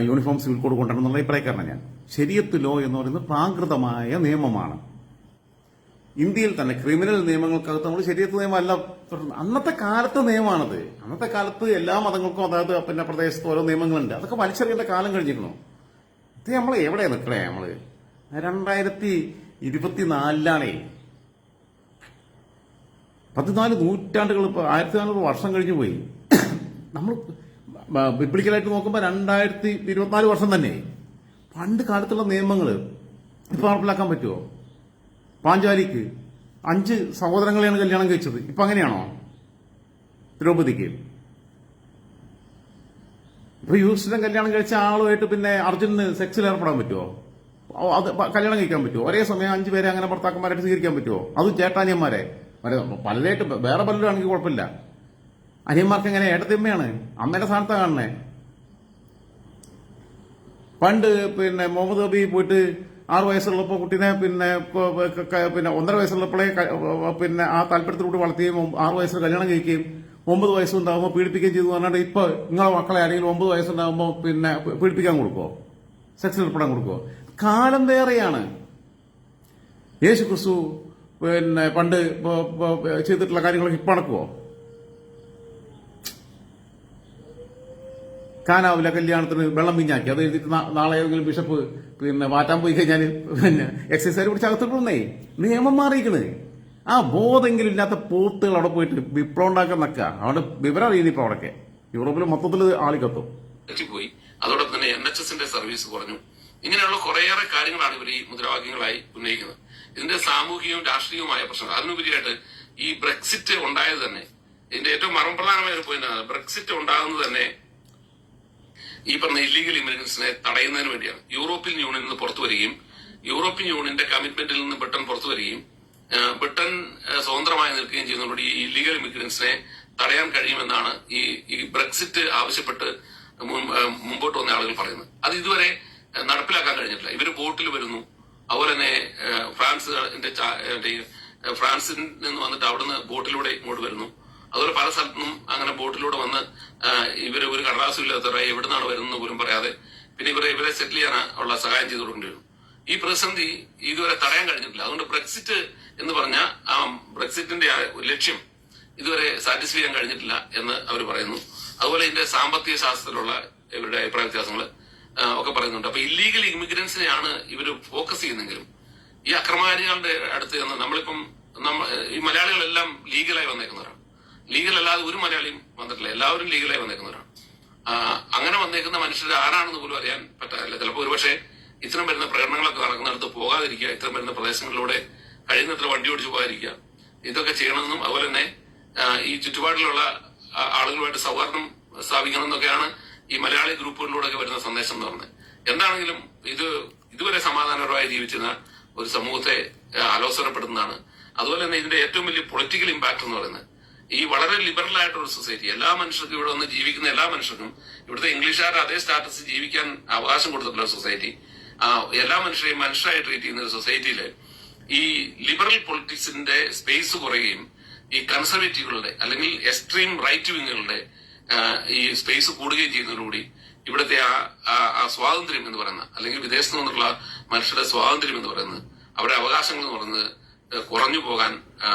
യൂണിഫോം സിവിൽ കോഡ് കൊണ്ടുവരണം എന്നുള്ള അഭിപ്രായക്കാരനാണ് ഞാൻ. ശരീഅത്ത് ലോ എന്ന് പറയുന്നത് പ്രാകൃതമായ നിയമമാണ്. ഇന്ത്യയിൽ തന്നെ ക്രിമിനൽ നിയമങ്ങൾക്കകത്ത് നമ്മൾ ശരീഅത്ത് നിയമമല്ല, അന്നത്തെ കാലത്തെ നിയമമാണത്. അന്നത്തെ കാലത്ത് എല്ലാ മതങ്ങൾക്കും അതായത് പിന്നെ പ്രദേശത്ത് ഓരോ നിയമങ്ങളുണ്ട്. അതൊക്കെ വലിച്ചെറിയേണ്ട കാലം കഴിഞ്ഞിരിക്കണു. ഇത് നമ്മൾ എവിടെ നിൽക്കണേ? നമ്മള് 2024 14 നൂറ്റാണ്ടുകൾ, 1400 വർഷം കഴിഞ്ഞു പോയി. നമ്മൾ ബിബ്ലിക്കലായിട്ട് നോക്കുമ്പോൾ 2024 വർഷം തന്നെ. പണ്ട് കാലത്തുള്ള നിയമങ്ങൾ ഇപ്പൊ നടപ്പിലാക്കാൻ പറ്റുമോ? പാഞ്ചാലിക്ക് 5 സഹോദരങ്ങളെയാണ് കല്യാണം കഴിച്ചത്. ഇപ്പൊ അങ്ങനെയാണോ? ദ്രൗപദിക്ക് ഇപ്പൊ യുധിഷ്ഠിരൻ കല്യാണം കഴിച്ച ആളുമായിട്ട് പിന്നെ അർജുനന് സെക്സിൽ ഏർപ്പെടാൻ പറ്റുമോ? അത് കല്യാണം കഴിക്കാൻ പറ്റുമോ? ഒരേ സമയം 5 പേരെ അങ്ങനെ ഭർത്താക്കന്മാരായിട്ട് സ്വീകരിക്കാൻ പറ്റുമോ? അതും ചേട്ടാനിയന്മാരെ പലരായിട്ട് വേറെ പലരും ആണെങ്കിൽ കുഴപ്പമില്ല. അനിയന്മാർക്ക് എങ്ങനെ ഏട്ടത്തിയമ്മയാണ്, അമ്മയുടെ സ്ഥാനത്താണ് കാണണേ. പണ്ട് പിന്നെ മുഹമ്മദ് നബി പോയിട്ട് 6 വയസ്സുള്ളപ്പോൾ കുട്ടീനെ പിന്നെ 1.5 വയസ്സുള്ളപ്പോഴേ പിന്നെ ആ താല്പര്യത്തിലൂടെ വളർത്തുകയും 6 വയസ്സിൽ കല്യാണം കഴിക്കുകയും 9 വയസ്സുണ്ടാകുമ്പോൾ പീഡിപ്പിക്കുകയും ചെയ്തു പറഞ്ഞാൽ ഇപ്പൊ നിങ്ങളെ മക്കളെ ആരെങ്കിലും 9 വയസ്സുണ്ടാകുമ്പോൾ പിന്നെ പീഡിപ്പിക്കാൻ കൊടുക്കുമോ? സെക്സിൽ ഏർപ്പെടാൻ കൊടുക്കുമോ? കാലം വേറെയാണ്. യേശു ക്രിസ്തു പിന്നെ പണ്ട് ചെയ്തിട്ടുള്ള കാര്യങ്ങളൊക്കെ ഇപ്പൊ നടക്കുമോ? കാനാവിലെ കല്യാണത്തിന് വെള്ളം പിഞ്ഞാക്കി അത് എഴുതിയിട്ട് നാളെ ഏതെങ്കിലും ബിഷപ്പ് പിന്നെ മാറ്റാൻ പോയി കഴിഞ്ഞാൽ പിന്നെ എക്സൈസുകാർ പിടിച്ച് അകത്തിട്ടുന്നേ. നിയമം മാറിയിരിക്കണ്. ആ ബോധമെങ്കിലും ഇല്ലാത്ത പോത്തുകൾ അവിടെ പോയിട്ട് വിപ്ലവം ഉണ്ടാക്കാൻ നിൽക്കുക. അവിടെ വിവരം അറിയുന്നു. ഇപ്പൊ അവിടെയൊക്കെ യൂറോപ്പിൽ മൊത്തത്തിൽ ആളിക്കത്തും പോയി. അതോടൊപ്പം തന്നെ NHSന്റെ സർവീസ് കുറഞ്ഞു. ഇങ്ങനെയുള്ള കുറേയേറെ കാര്യങ്ങളാണ് ഇവർ ഈ മുദ്രാവാക്യങ്ങളായി ഉന്നയിക്കുന്നത്. ഇതിന്റെ സാമൂഹികവും രാഷ്ട്രീയവുമായ പ്രശ്നങ്ങൾ. അതിനുപരിയായിട്ട് ഈ ബ്രെക്സിറ്റ് ഉണ്ടായത് തന്നെ, ഇതിന്റെ ഏറ്റവും മർമ്മപ്രധാനമായ ഒരു പോയിന്റാണ്, ബ്രെക്സിറ്റ് ഉണ്ടാകുന്നത് തന്നെ ഈ പറഞ്ഞ ഇല്ലീഗൽ ഇമിഗ്രൻസിനെ തടയുന്നതിന് വേണ്ടിയാണ്. യൂറോപ്യൻ യൂണിയനിൽ നിന്ന് പുറത്തു വരികയും യൂറോപ്യൻ യൂണിയന്റെ കമ്മിറ്റ്മെന്റിൽ നിന്ന് ബ്രിട്ടൻ പുറത്തു വരികയും ബ്രിട്ടൻ സ്വതന്ത്രമായി നിൽക്കുകയും ചെയ്യുന്നതോടെ ഈ ഇല്ലീഗൽ ഇമിഗ്രൻസിനെ തടയാൻ കഴിയുമെന്നാണ് ഈ ബ്രെക്സിറ്റ് ആവശ്യപ്പെട്ട് മുമ്പോട്ട് വന്ന ആളുകൾ പറയുന്നത്. അത് ഇതുവരെ നടപ്പിലാക്കാൻ കഴിഞ്ഞിട്ടില്ല. ഇവര് ബോട്ടിൽ വരുന്നു, അതുപോലെ തന്നെ ഫ്രാൻസിൽ നിന്ന് വന്നിട്ട് അവിടുന്ന് ബോട്ടിലൂടെ ഇങ്ങോട്ട് വരുന്നു. അതുപോലെ പല സ്ഥലത്തും അങ്ങനെ ബോട്ടിലൂടെ വന്ന് ഇവര് ഒരു കടലാസും ഇല്ലാത്തവരായി എവിടുന്നാണ് വരുന്നത് പോലും പറയാതെ പിന്നെ ഇവരെ സെറ്റിൽ ചെയ്യാൻ ഉള്ള സഹായം ചെയ്തു കൊടുക്കേണ്ടി വരും. ഈ പ്രതിസന്ധി ഇതുവരെ തടയാൻ കഴിഞ്ഞിട്ടില്ല. അതുകൊണ്ട് ബ്രെക്സിറ്റ് എന്ന് പറഞ്ഞ ആ ബ്രെക്സിറ്റിന്റെ ലക്ഷ്യം ഇതുവരെ സാറ്റിസ്ഫൈ ചെയ്യാൻ കഴിഞ്ഞിട്ടില്ല എന്ന് അവർ പറയുന്നു. അതുപോലെ ഇതിന്റെ സാമ്പത്തിക ശാസ്ത്രത്തിലുള്ള ഇവരുടെ അഭിപ്രായ വ്യത്യാസങ്ങൾ ഒക്കെ പറയുന്നുണ്ട്. അപ്പൊ ഇല്ലീഗൽ ഇമിഗ്രൻസിനെയാണ് ഇവർ ഫോക്കസ് ചെയ്യുന്നെങ്കിലും ഈ അക്രമകാരികളുടെ അടുത്ത് നിന്ന് നമ്മളിപ്പം ഈ മലയാളികളെല്ലാം ലീഗലായി വന്നേക്കുന്നവരാണ്. ലീഗൽ അല്ലാതെ ഒരു മലയാളിയും വന്നിട്ടില്ല, എല്ലാവരും ലീഗലായി വന്നേക്കുന്നവരാണ്. അങ്ങനെ വന്നേക്കുന്ന മനുഷ്യർ ആരാണെന്ന് പോലും അറിയാൻ പറ്റാറില്ല. ചിലപ്പോൾ ഒരുപക്ഷെ ഇത്തരം വരുന്ന പ്രകടനങ്ങളൊക്കെ നടക്കുന്നിടത്ത് പോകാതിരിക്കുക, ഇത്തരം വരുന്ന പ്രദേശങ്ങളിലൂടെ കഴിയുന്നത്ര വണ്ടി ഓടിച്ചു പോകാതിരിക്കുക, ഇതൊക്കെ ചെയ്യണമെന്നും അതുപോലെ തന്നെ ഈ ചുറ്റുപാടിലുള്ള ആളുകളുമായിട്ട് സൗഹാർദ്ദം സ്ഥാപിക്കണമെന്നൊക്കെയാണ് ഈ മലയാളി ഗ്രൂപ്പുകളിലൂടെയൊക്കെ വരുന്ന സന്ദേശം എന്ന് പറഞ്ഞത്. എന്താണെങ്കിലും ഇതുവരെ സമാധാനപരമായി ജീവിച്ചിരുന്ന ഒരു സമൂഹത്തെ അലോസരപ്പെടുന്നതാണ്. അതുപോലെ തന്നെ ഇതിന്റെ ഏറ്റവും വലിയ പൊളിറ്റിക്കൽ ഇമ്പാക്ട് എന്ന് പറയുന്നത് ഈ വളരെ ലിബറൽ ആയിട്ടൊരു സൊസൈറ്റി, എല്ലാ മനുഷ്യർക്കും ഇവിടെ വന്ന് ജീവിക്കുന്ന എല്ലാ മനുഷ്യർക്കും ഇവിടുത്തെ ഇംഗ്ലീഷുകാർ അതേ സ്റ്റാറ്റസ് ജീവിക്കാൻ അവകാശം കൊടുത്തിട്ടുള്ള സൊസൈറ്റി, എല്ലാ മനുഷ്യരെയും മനുഷ്യരായി ട്രീറ്റ് ചെയ്യുന്ന ഒരു സൊസൈറ്റിയില് ഈ ലിബറൽ പൊളിറ്റിക്സിന്റെ സ്പേസ് കുറയുകയും ഈ കൺസർവേറ്റീവുകളുടെ അല്ലെങ്കിൽ എക്സ്ട്രീം റൈറ്റ് വിങ്ങുകളുടെ ഈ സ്പേസ് കൂടുകയും ചെയ്യുന്നതോടുകൂടി ഇവിടുത്തെ ആ സ്വാതന്ത്ര്യം എന്ന് പറയുന്ന അല്ലെങ്കിൽ വിദേശത്ത് നിന്നുള്ള മനുഷ്യരുടെ സ്വാതന്ത്ര്യം എന്ന് പറയുന്നത് അവരുടെ അവകാശങ്ങൾ എന്ന് പറയുന്നത് കുറഞ്ഞു പോകാൻ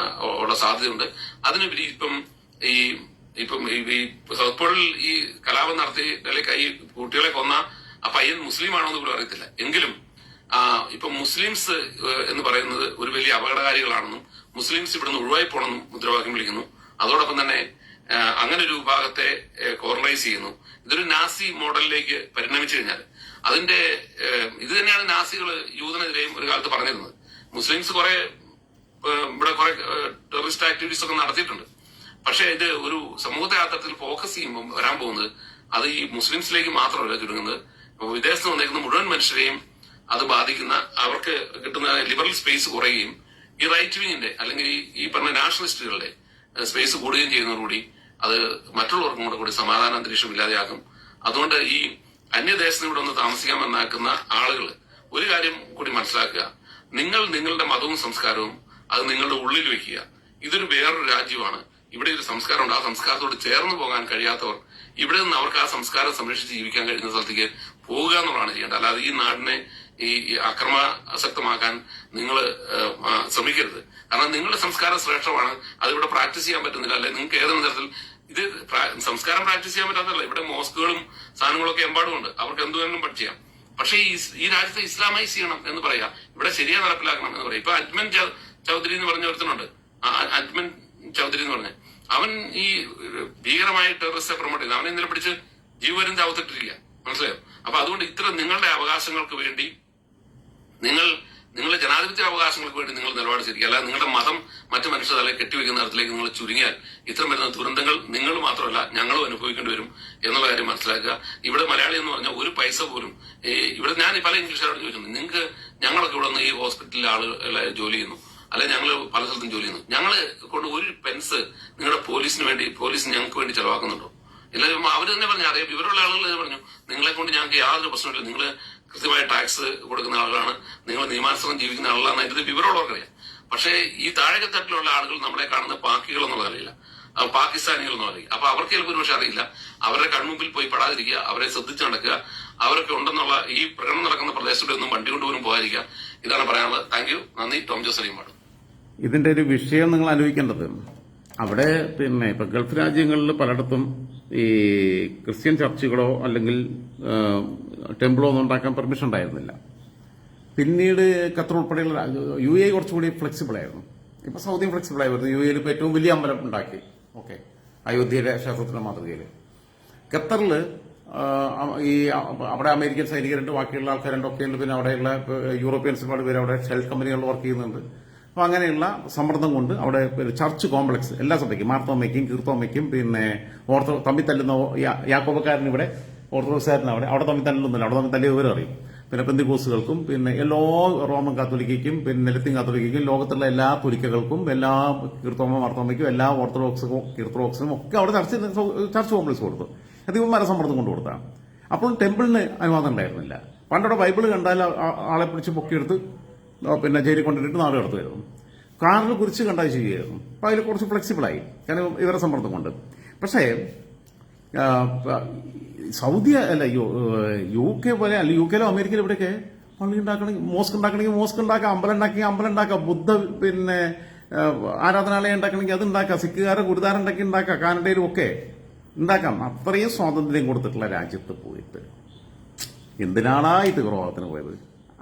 ഉള്ള സാധ്യതയുണ്ട്. അതിനുപരി ഇപ്പം സൗത്ത് പോളിൽ ഈ കലാപം നടത്തി അല്ലെങ്കിൽ ഈ കുട്ടികളെ കൊന്ന ആ പയ്യൻ മുസ്ലിം ആണോ എന്ന് പോലും അറിയത്തില്ല. എങ്കിലും ഇപ്പൊ മുസ്ലിംസ് എന്ന് പറയുന്നത് ഒരു വലിയ അപകടകാരികളാണെന്നും മുസ്ലിംസ് ഇവിടുന്ന് ഒഴിവായി പോകണമെന്നും മുദ്രാവാക്യം വിളിക്കുന്നു. അതോടൊപ്പം തന്നെ അങ്ങനെ ഒരു വിഭാഗത്തെ കോർണറൈസ് ചെയ്യുന്നു. ഇതൊരു നാസി മോഡലിലേക്ക് പരിണമിച്ചു കഴിഞ്ഞാൽ അതിന്റെ ഇത് തന്നെയാണ് നാസികൾ യൂതനെതിരെയും ഒരു കാലത്ത് പറഞ്ഞിരുന്നത്. മുസ്ലിംസ് ഇവിടെ കുറെ ടെററിസ്റ്റ് ആക്ടിവിറ്റീസ് ഒക്കെ നടത്തിയിട്ടുണ്ട്. പക്ഷെ ഇത് ഒരു സമൂഹത്തെ ആ തരത്തിൽ ഫോക്കസ് ചെയ്യുമ്പോൾ വരാൻ പോകുന്നത് അത് ഈ മുസ്ലിംസിലേക്ക് മാത്രമല്ല ചുരുങ്ങുന്നത്, വിദേശത്ത് വന്നേക്കുന്ന മുഴുവൻ മനുഷ്യരെയും അത് ബാധിക്കുന്ന, അവർക്ക് കിട്ടുന്ന ലിബറൽ സ്പേസ് കുറയുകയും ഈ റൈറ്റ് വിങ്ങിന്റെ അല്ലെങ്കിൽ ഈ പറഞ്ഞ നാഷണലിസ്റ്റുകളുടെ സ്പേസ് കൂടുകയും ചെയ്യുന്നതോടുകൂടി അത് മറ്റുള്ളവർക്കും കൂടെ സമാധാന അന്തരീക്ഷം ഇല്ലാതെയാക്കും. അതുകൊണ്ട് ഈ അന്യദേശത്ത് ഇവിടെ ഒന്ന് താമസിക്കാമെന്നാക്കുന്ന ആളുകൾ ഒരു കാര്യം കൂടി മനസ്സിലാക്കുക, നിങ്ങളുടെ മതവും സംസ്കാരവും അത് നിങ്ങളുടെ ഉള്ളിൽ വെക്കുക. ഇതൊരു വേറൊരു രാജ്യമാണ്, ഇവിടെ ഒരു സംസ്കാരമുണ്ട്. ആ സംസ്കാരത്തോട് ചേർന്ന് പോകാൻ കഴിയാത്തവർ ഇവിടെ നിന്ന് അവർക്ക് ആ സംസ്കാരം സംരക്ഷിച്ച് ജീവിക്കാൻ കഴിയുന്ന സ്ഥലത്തേക്ക് പോവുക എന്നുള്ളതാണ് ചെയ്യേണ്ടത്. അല്ലാതെ ഈ നാടിനെ ഈ അക്രമാസക്തമാക്കാൻ നിങ്ങൾ ശ്രമിക്കരുത്. കാരണം നിങ്ങളുടെ സംസ്കാരം ശ്രേഷ്ഠമാണ്, അതിവിടെ പ്രാക്ടീസ് ചെയ്യാൻ പറ്റുന്നില്ല. അല്ലെ നിങ്ങൾക്ക് ഏതെങ്കിലും തരത്തിൽ ഇത് സംസ്കാരം പ്രാക്ടീസ് ചെയ്യാൻ പറ്റാത്തല്ല. ഇവിടെ മോസ്കുകളും സാധനങ്ങളൊക്കെ എമ്പാടുമുണ്ട്, അവർക്ക് എന്തുവേണമെങ്കിലും പഠിച്ചാം. പക്ഷേ ഈ രാജ്യത്തെ ഇസ്ലാമൈസ് ചെയ്യണം എന്ന് പറയാ, ഇവിടെ ശരിയായി നടപ്പിലാക്കണം എന്ന് പറയാം. ഇപ്പൊ അജ്മൻ ചൗധരി എന്ന് പറഞ്ഞ ഒരുത്തനുണ്ട്, അജ്മൻ ചൗധരി എന്ന് പറഞ്ഞ അവൻ ഈ ഭീകരമായ ടെററിസ്റ്റ് പ്രൊമോട്ട് ചെയ്ത് അവനെ ഇന്നലെ പിടിച്ച് ജീവരും ചാവത്തിട്ടിരിക്കുക, മനസ്സിലായോ? അപ്പൊ അതുകൊണ്ട് ഇത്തരം നിങ്ങളുടെ അവകാശങ്ങൾക്ക് വേണ്ടി നിങ്ങളുടെ ജനാധിപത്യ അവകാശങ്ങൾക്ക് വേണ്ടി നിങ്ങൾ നിലപാട് ശരിക്കുക. അല്ലാതെ നിങ്ങളുടെ മതം മറ്റു മനുഷ്യ തലയിൽ കെട്ടിവെക്കുന്ന തരത്തിലേക്ക് നിങ്ങൾ ചുരുങ്ങിയാൽ ഇത്തരം വരുന്ന ദുരന്തങ്ങൾ നിങ്ങൾ മാത്രമല്ല ഞങ്ങളും അനുഭവിക്കേണ്ടി വരും എന്നുള്ള കാര്യം മനസ്സിലാക്കുക. ഇവിടെ മലയാളി എന്ന് പറഞ്ഞാൽ ഒരു പൈസ പോലും ഇവിടെ ഞാൻ പല ഇംഗ്ലീഷുകാരോട് ചോദിച്ചിട്ടുണ്ട്, നിങ്ങൾക്ക് ഞങ്ങളൊക്കെ ഇവിടെ നിന്ന് ഈ ഹോസ്പിറ്റലിൽ ആളുകളെ ജോലി ചെയ്യുന്നു, അല്ലെ ഞങ്ങൾ പല സ്ഥലത്തും ജോലി ചെയ്യുന്നു, ഞങ്ങള് കൊണ്ട് ഒരു പെൻസ് നിങ്ങളുടെ പോലീസ് ഞങ്ങൾക്ക് വേണ്ടി ചെലവാക്കുന്നുണ്ടോ? എല്ലാവരും അവർ തന്നെ പറഞ്ഞു, അറിയാം ഇവരുള്ള ആളുകൾ പറഞ്ഞു, നിങ്ങളെ കൊണ്ട് ഞങ്ങൾക്ക് യാതൊരു പ്രശ്നമില്ല, നിങ്ങൾ കൃത്യമായ ടാക്സ് കൊടുക്കുന്ന ആളുകളാണ്, നിങ്ങൾ നിയമാനുസൃതം ജീവിക്കുന്ന ആളുകളാണ്, ഇത് വിവരമുള്ളവർക്കറിയാം. പക്ഷേ ഈ താഴെത്തട്ടിലുള്ള ആളുകൾ നമ്മളെ കാണുന്ന പാക്കികൾ എന്നുള്ളതറിയില്ല, പാകിസ്ഥാനികൾ എന്നും അറിയില്ല. അപ്പൊ അവർക്ക് ചിലപ്പോൾ ഒരുപക്ഷെ അറിയില്ല. അവരുടെ കൺമുമ്പിൽ പോയി പെടാതിരിക്കുക, അവരെ ശ്രദ്ധിച്ച് നടക്കുക, അവരൊക്കെ ഉണ്ടെന്നുള്ള ഈ പ്രകടനം നടക്കുന്ന പ്രദേശത്തൂടെ ഒന്നും വണ്ടി കൊണ്ടുപോലും പോകാതിരിക്കുക. ഇതാണ് പറയാനുള്ളത്. Thank you. നന്ദി. ടോം ജോസ് അരിയുമാണ്. ഇതിന്റെ ഒരു വിഷയം നിങ്ങൾ ആലോചിക്കേണ്ടത്, അവിടെ പിന്നെ ഇപ്പൊ ഗൾഫ് രാജ്യങ്ങളിൽ പലയിടത്തും ഈ ക്രിസ്ത്യൻ ചർച്ചുകളോ അല്ലെങ്കിൽ ടെമ്പിളോ ഒന്നും ഉണ്ടാക്കാൻ പെർമിഷൻ ഉണ്ടായിരുന്നില്ല. പിന്നീട് ഖത്തർ ഉൾപ്പെടെയുള്ള UAE കുറച്ചുകൂടി ഫ്ലെക്സിബിൾ ആയിരുന്നു. ഇപ്പൊ സൗദിയും ഫ്ലെക്സിബിളായി വരുന്നു. യു എയിൽ ഇപ്പൊ ഏറ്റവും വലിയ അമ്പലം ഉണ്ടാക്കി. ഓക്കെ, അയോധ്യയിലെ ക്ഷേത്രത്തിന്റെ മാതൃകയിൽ. ഖത്തറിൽ അവിടെ അമേരിക്കൻ സൈനികരുണ്ട്, ബാക്കിയുള്ള ആൾക്കാരുണ്ട്, ഒക്കെ ഉണ്ട്. പിന്നെ അവിടെയുള്ള യൂറോപ്യൻസ് ഒരുപാട് പേര് അവിടെ ഷെൽ കമ്പനികളിൽ വർക്ക് ചെയ്യുന്നുണ്ട്. അപ്പൊ അങ്ങനെയുള്ള സമ്മർദ്ദം കൊണ്ട് അവിടെ ചർച്ച് കോംപ്ലക്സ് എല്ലാ സഭയ്ക്കും, മാർത്തോമയ്ക്കും കീർത്തോമയ്ക്കും പിന്നെ തമ്മിൽ തല്ലുന്ന യാക്കോബക്കാരൻ ഇവിടെ, ഓർത്തഡോക്സുകാരൻ അവിടെ തമ്മിൽ തല്ലുന്നില്ല, അവിടെ തമ്മിൽ തല്ലിയ വിവരം അറിയും. പിന്നെ പെന്തിക്കോസുകൾക്കും പിന്നെ എല്ലാ റോമൻ കാത്തോലിക്കും പിന്നെ ലത്തീൻ കാത്തോലിക്കും ലോകത്തുള്ള എല്ലാ തുലിക്കകൾക്കും എല്ലാ കീർത്തോമ മാർത്തോമയ്ക്കും എല്ലാ ഓർത്തഡോക്സിനും ഒക്കെ അവിടെ ചർച്ച് കോംപ്ലക്സ് കൊടുത്തു. അത് ഇവന്മാരെ സമ്മർദ്ദം കൊണ്ട് കൊടുത്താണ്. അപ്പോൾ ടെമ്പിളിന് അനുവാദം ഉണ്ടായിരുന്നില്ല. പണ്ടവിടെ ബൈബിള് കണ്ടാൽ ആളെ പിടിച്ച് പൊക്കിയെടുത്ത് പിന്നെ ജയിലിൽ കൊണ്ടിട്ട് നാട് കടത്തുമായിരുന്നു. കാറിൽ കുറിച്ച് കണ്ടാൽ ചെയ്യുകയായിരുന്നു. അപ്പൊ അതിൽ കുറച്ച് ഫ്ലെക്സിബിളായി, കാരണം ഇവരെ സമ്മർദ്ദം കൊണ്ട്. പക്ഷേ സൗദി അല്ല യു കെ പോലെ അല്ല, യു കെയിലോ അമേരിക്കയിലോ ഇവിടെയൊക്കെ പള്ളി ഉണ്ടാക്കണമെങ്കിൽ മോസ്ക് ഉണ്ടാക്കാം, അമ്പലം ഉണ്ടാക്കാം, ബുദ്ധ പിന്നെ ആരാധനാലയം ഉണ്ടാക്കണമെങ്കിൽ അത് ഉണ്ടാക്കാം, സിഖുകാരെ ഗുരുദ്വാരം ഉണ്ടാക്കാം, കാനഡയിലും ഒക്കെ ഉണ്ടാക്കാം. അത്രയും സ്വാതന്ത്ര്യം കൊടുത്തിട്ടുള്ള രാജ്യത്ത് പോയിട്ട് എന്തിനാണാ ഈ തീവ്രവാദത്തിന് പോയത്?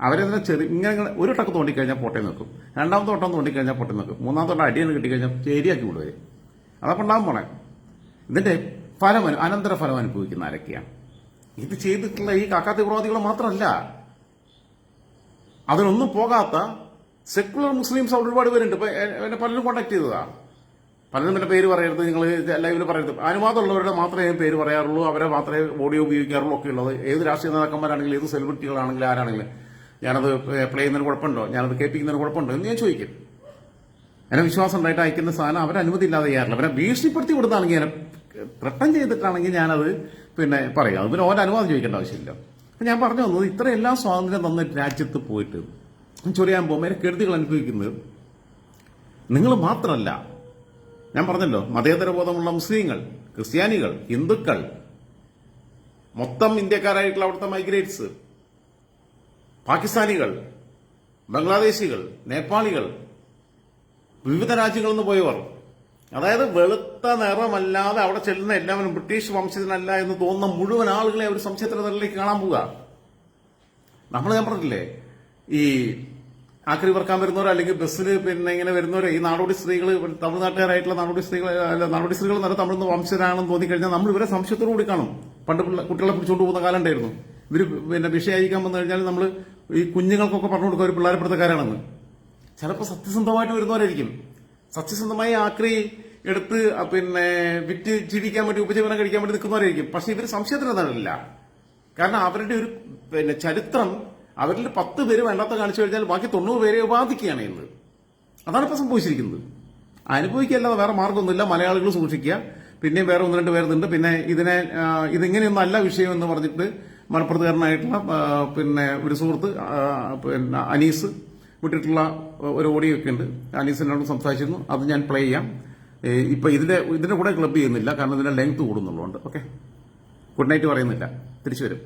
അവരെന്താ ഇങ്ങനെ ഒരു ടക്ക് തോണ്ടിക്കഴിഞ്ഞാൽ പൊട്ടേ നിൽക്കും, രണ്ടാമത്തെ വട്ടം തോണ്ടിക്കഴിഞ്ഞാൽ പൊട്ടേ നിൽക്കും, മൂന്നാമത്തെ വട്ടം അടിയെന്ന് കിട്ടിക്കഴിഞ്ഞാൽ ചേരിയാക്കി വിടുവേ. അതപ്പോൾ ഉണ്ടാകാൻ പോണേ. ഇതിന്റെ അനന്തര ഫലം അനുഭവിക്കുന്ന ആരൊക്കെയാണ്? ഇത് ചെയ്തിട്ടുള്ള ഈ കാക്കാ തീവ്രവാദികൾ മാത്രമല്ല, അതിനൊന്നും പോകാത്ത സെക്കുലർ മുസ്ലിംസ് അവിടെ ഒരുപാട് പേരുണ്ട്. ഇപ്പൊ എന്നെ പലരും കോണ്ടാക്ട് ചെയ്തതാ. പലരും എന്റെ പേര് പറയരുത്, നിങ്ങൾ ലൈവിൽ പറയരുത്. അനുവാദമുള്ളവരുടെ മാത്രമേ ഞാൻ പേര് പറയാറുള്ളൂ, അവരെ മാത്രമേ ഓഡിയോ ഉപയോഗിക്കാറുള്ളൂ. ഒക്കെ ഉള്ളത് ഏത് രാഷ്ട്രീയ നേതാക്കന്മാരാണെങ്കിലും ഏത് സെലിബ്രിറ്റികളാണെങ്കിലും ആരാണെങ്കിലും ഞാനത് പ്ലേ ചെയ്യുന്നതിന് കുഴപ്പമുണ്ടോ, ഞാനത് കേൾപ്പിക്കുന്നതിന് കുഴപ്പമുണ്ടോ എന്ന് ഞാൻ ചോദിക്കും. എന്നെ വിശ്വാസം ഉണ്ടായിട്ട് അയക്കുന്ന സാധനം അവരെ അനുമതി ഇല്ലാതെ ചെയ്യാറില്ല. അവരെ ഭീഷണിപ്പെടുത്തി കൊടുത്താണെങ്കിൽ, ത്രട്ടം ചെയ്തിട്ടാണെങ്കിൽ ഞാനത് പിന്നെ പറയാം. അത് പിന്നെ ഓരോ അനുവാദം ചോദിക്കേണ്ട ആവശ്യമില്ല. അപ്പൊ ഞാൻ പറഞ്ഞു വന്നത്, ഇത്രയെല്ലാം സ്വാതന്ത്ര്യം തന്ന രാജ്യത്ത് പോയിട്ട് ചൊറിയാൻ പോകുമ്പോൾ കെടുതികൾ അനുഭവിക്കുന്നത് നിങ്ങൾ മാത്രമല്ല. ഞാൻ പറഞ്ഞല്ലോ, മതേതര ബോധമുള്ള മുസ്ലിങ്ങൾ, ക്രിസ്ത്യാനികൾ, ഹിന്ദുക്കൾ, മൊത്തം ഇന്ത്യക്കാരായിട്ടുള്ള അവിടുത്തെ മൈഗ്രേറ്റ്സ്, പാകിസ്ഥാനികൾ, ബംഗ്ലാദേശികൾ, നേപ്പാളികൾ, വിവിധ രാജ്യങ്ങളിൽ നിന്ന് പോയവർ, അതായത് വെളുത്ത നിറമല്ലാതെ അവിടെ ചെല്ലുന്ന എല്ലാവരും ബ്രിട്ടീഷ് വംശജനല്ല എന്ന് തോന്നുന്ന മുഴുവൻ ആളുകളെ അവർ സംശയത്തിലേക്ക് കാണാൻ പോവുക. ഞാൻ പറഞ്ഞില്ലേ, ഈ ആക്രി പറക്കാൻ വരുന്നവരോ അല്ലെങ്കിൽ ബസ്സിൽ പിന്നെ ഇങ്ങനെ വരുന്നവരോ, ഈ നാടോടി സ്ത്രീകൾ, തമിഴ്നാട്ടുകാരായിട്ടുള്ള നാടോടി സ്ത്രീകൾ നല്ല തമിഴ് വംശജരാണെന്ന് തോന്നിക്കഴിഞ്ഞാൽ നമ്മൾ ഇവരെ സംശയത്തോടു കൂടി കാണും. പണ്ട് കുട്ടികളെ പിടിച്ചുകൊണ്ട് പോകുന്ന കാലം ഉണ്ടായിരുന്നു. ഇവര് പിന്നെ വിഷയായിരിക്കാൻ വന്നു കഴിഞ്ഞാൽ നമ്മൾ ഈ കുഞ്ഞുങ്ങൾക്കൊക്കെ പറഞ്ഞു കൊടുക്കുക ഒരു പിള്ളേരപ്പെടുത്തക്കാരാണെന്ന്. ചിലപ്പോൾ സത്യസന്ധമായിട്ട് വരുന്നവരായിരിക്കും. സത്യസന്ധമായി ആക്രി എടുത്ത് പിന്നെ വിറ്റ് ജീവിക്കാൻ വേണ്ടി, ഉപജീവനം കഴിക്കാൻ വേണ്ടി നിൽക്കുന്നവരായിരിക്കും. പക്ഷെ ഇവർ സംശയത്തിനല്ല. കാരണം അവരുടെ ഒരു പിന്നെ ചരിത്രം, അവരിൽ 10 പേര് വേണ്ടാത്ത കാണിച്ചു കഴിഞ്ഞാൽ ബാക്കി 90 പേരെ ബാധിക്കുകയാണ് ചെയ്യുന്നത്. അതാണ് ഇപ്പൊ സംഭവിച്ചിരിക്കുന്നത്. അനുഭവിക്കല്ലാതെ വേറെ മാർഗമൊന്നുമില്ല. മലയാളികൾ സൂക്ഷിക്കുക. പിന്നെയും വേറെ 1-2 പേരുന്നുണ്ട്. പിന്നെ ഇതിങ്ങനെയൊന്നും അല്ല വിഷയം എന്ന് പറഞ്ഞിട്ട് മലപ്പുറത്തുകാരനായിട്ടുള്ള പിന്നെ ഒരു സുഹൃത്ത് പിന്നെ അനീസ് വിട്ടിട്ടുള്ള ഒരു ഓഡിയോ ഒക്കെ ഉണ്ട്. അനീസിനോട് സംസാരിച്ചിരുന്നു. അത് ഞാൻ പ്ലേ ചെയ്യാം. ഇപ്പൊ ഇതിന്റെ കൂടെ ക്ലബ് ചെയ്യുന്നില്ല, കാരണം ഇതിന്റെ ലെങ്ത് കൂടുന്നുള്ളതുകൊണ്ട്. ഓക്കെ, ഗുഡ് നൈറ്റ് പറയുന്നില്ല. തിരിച്ചു വരും.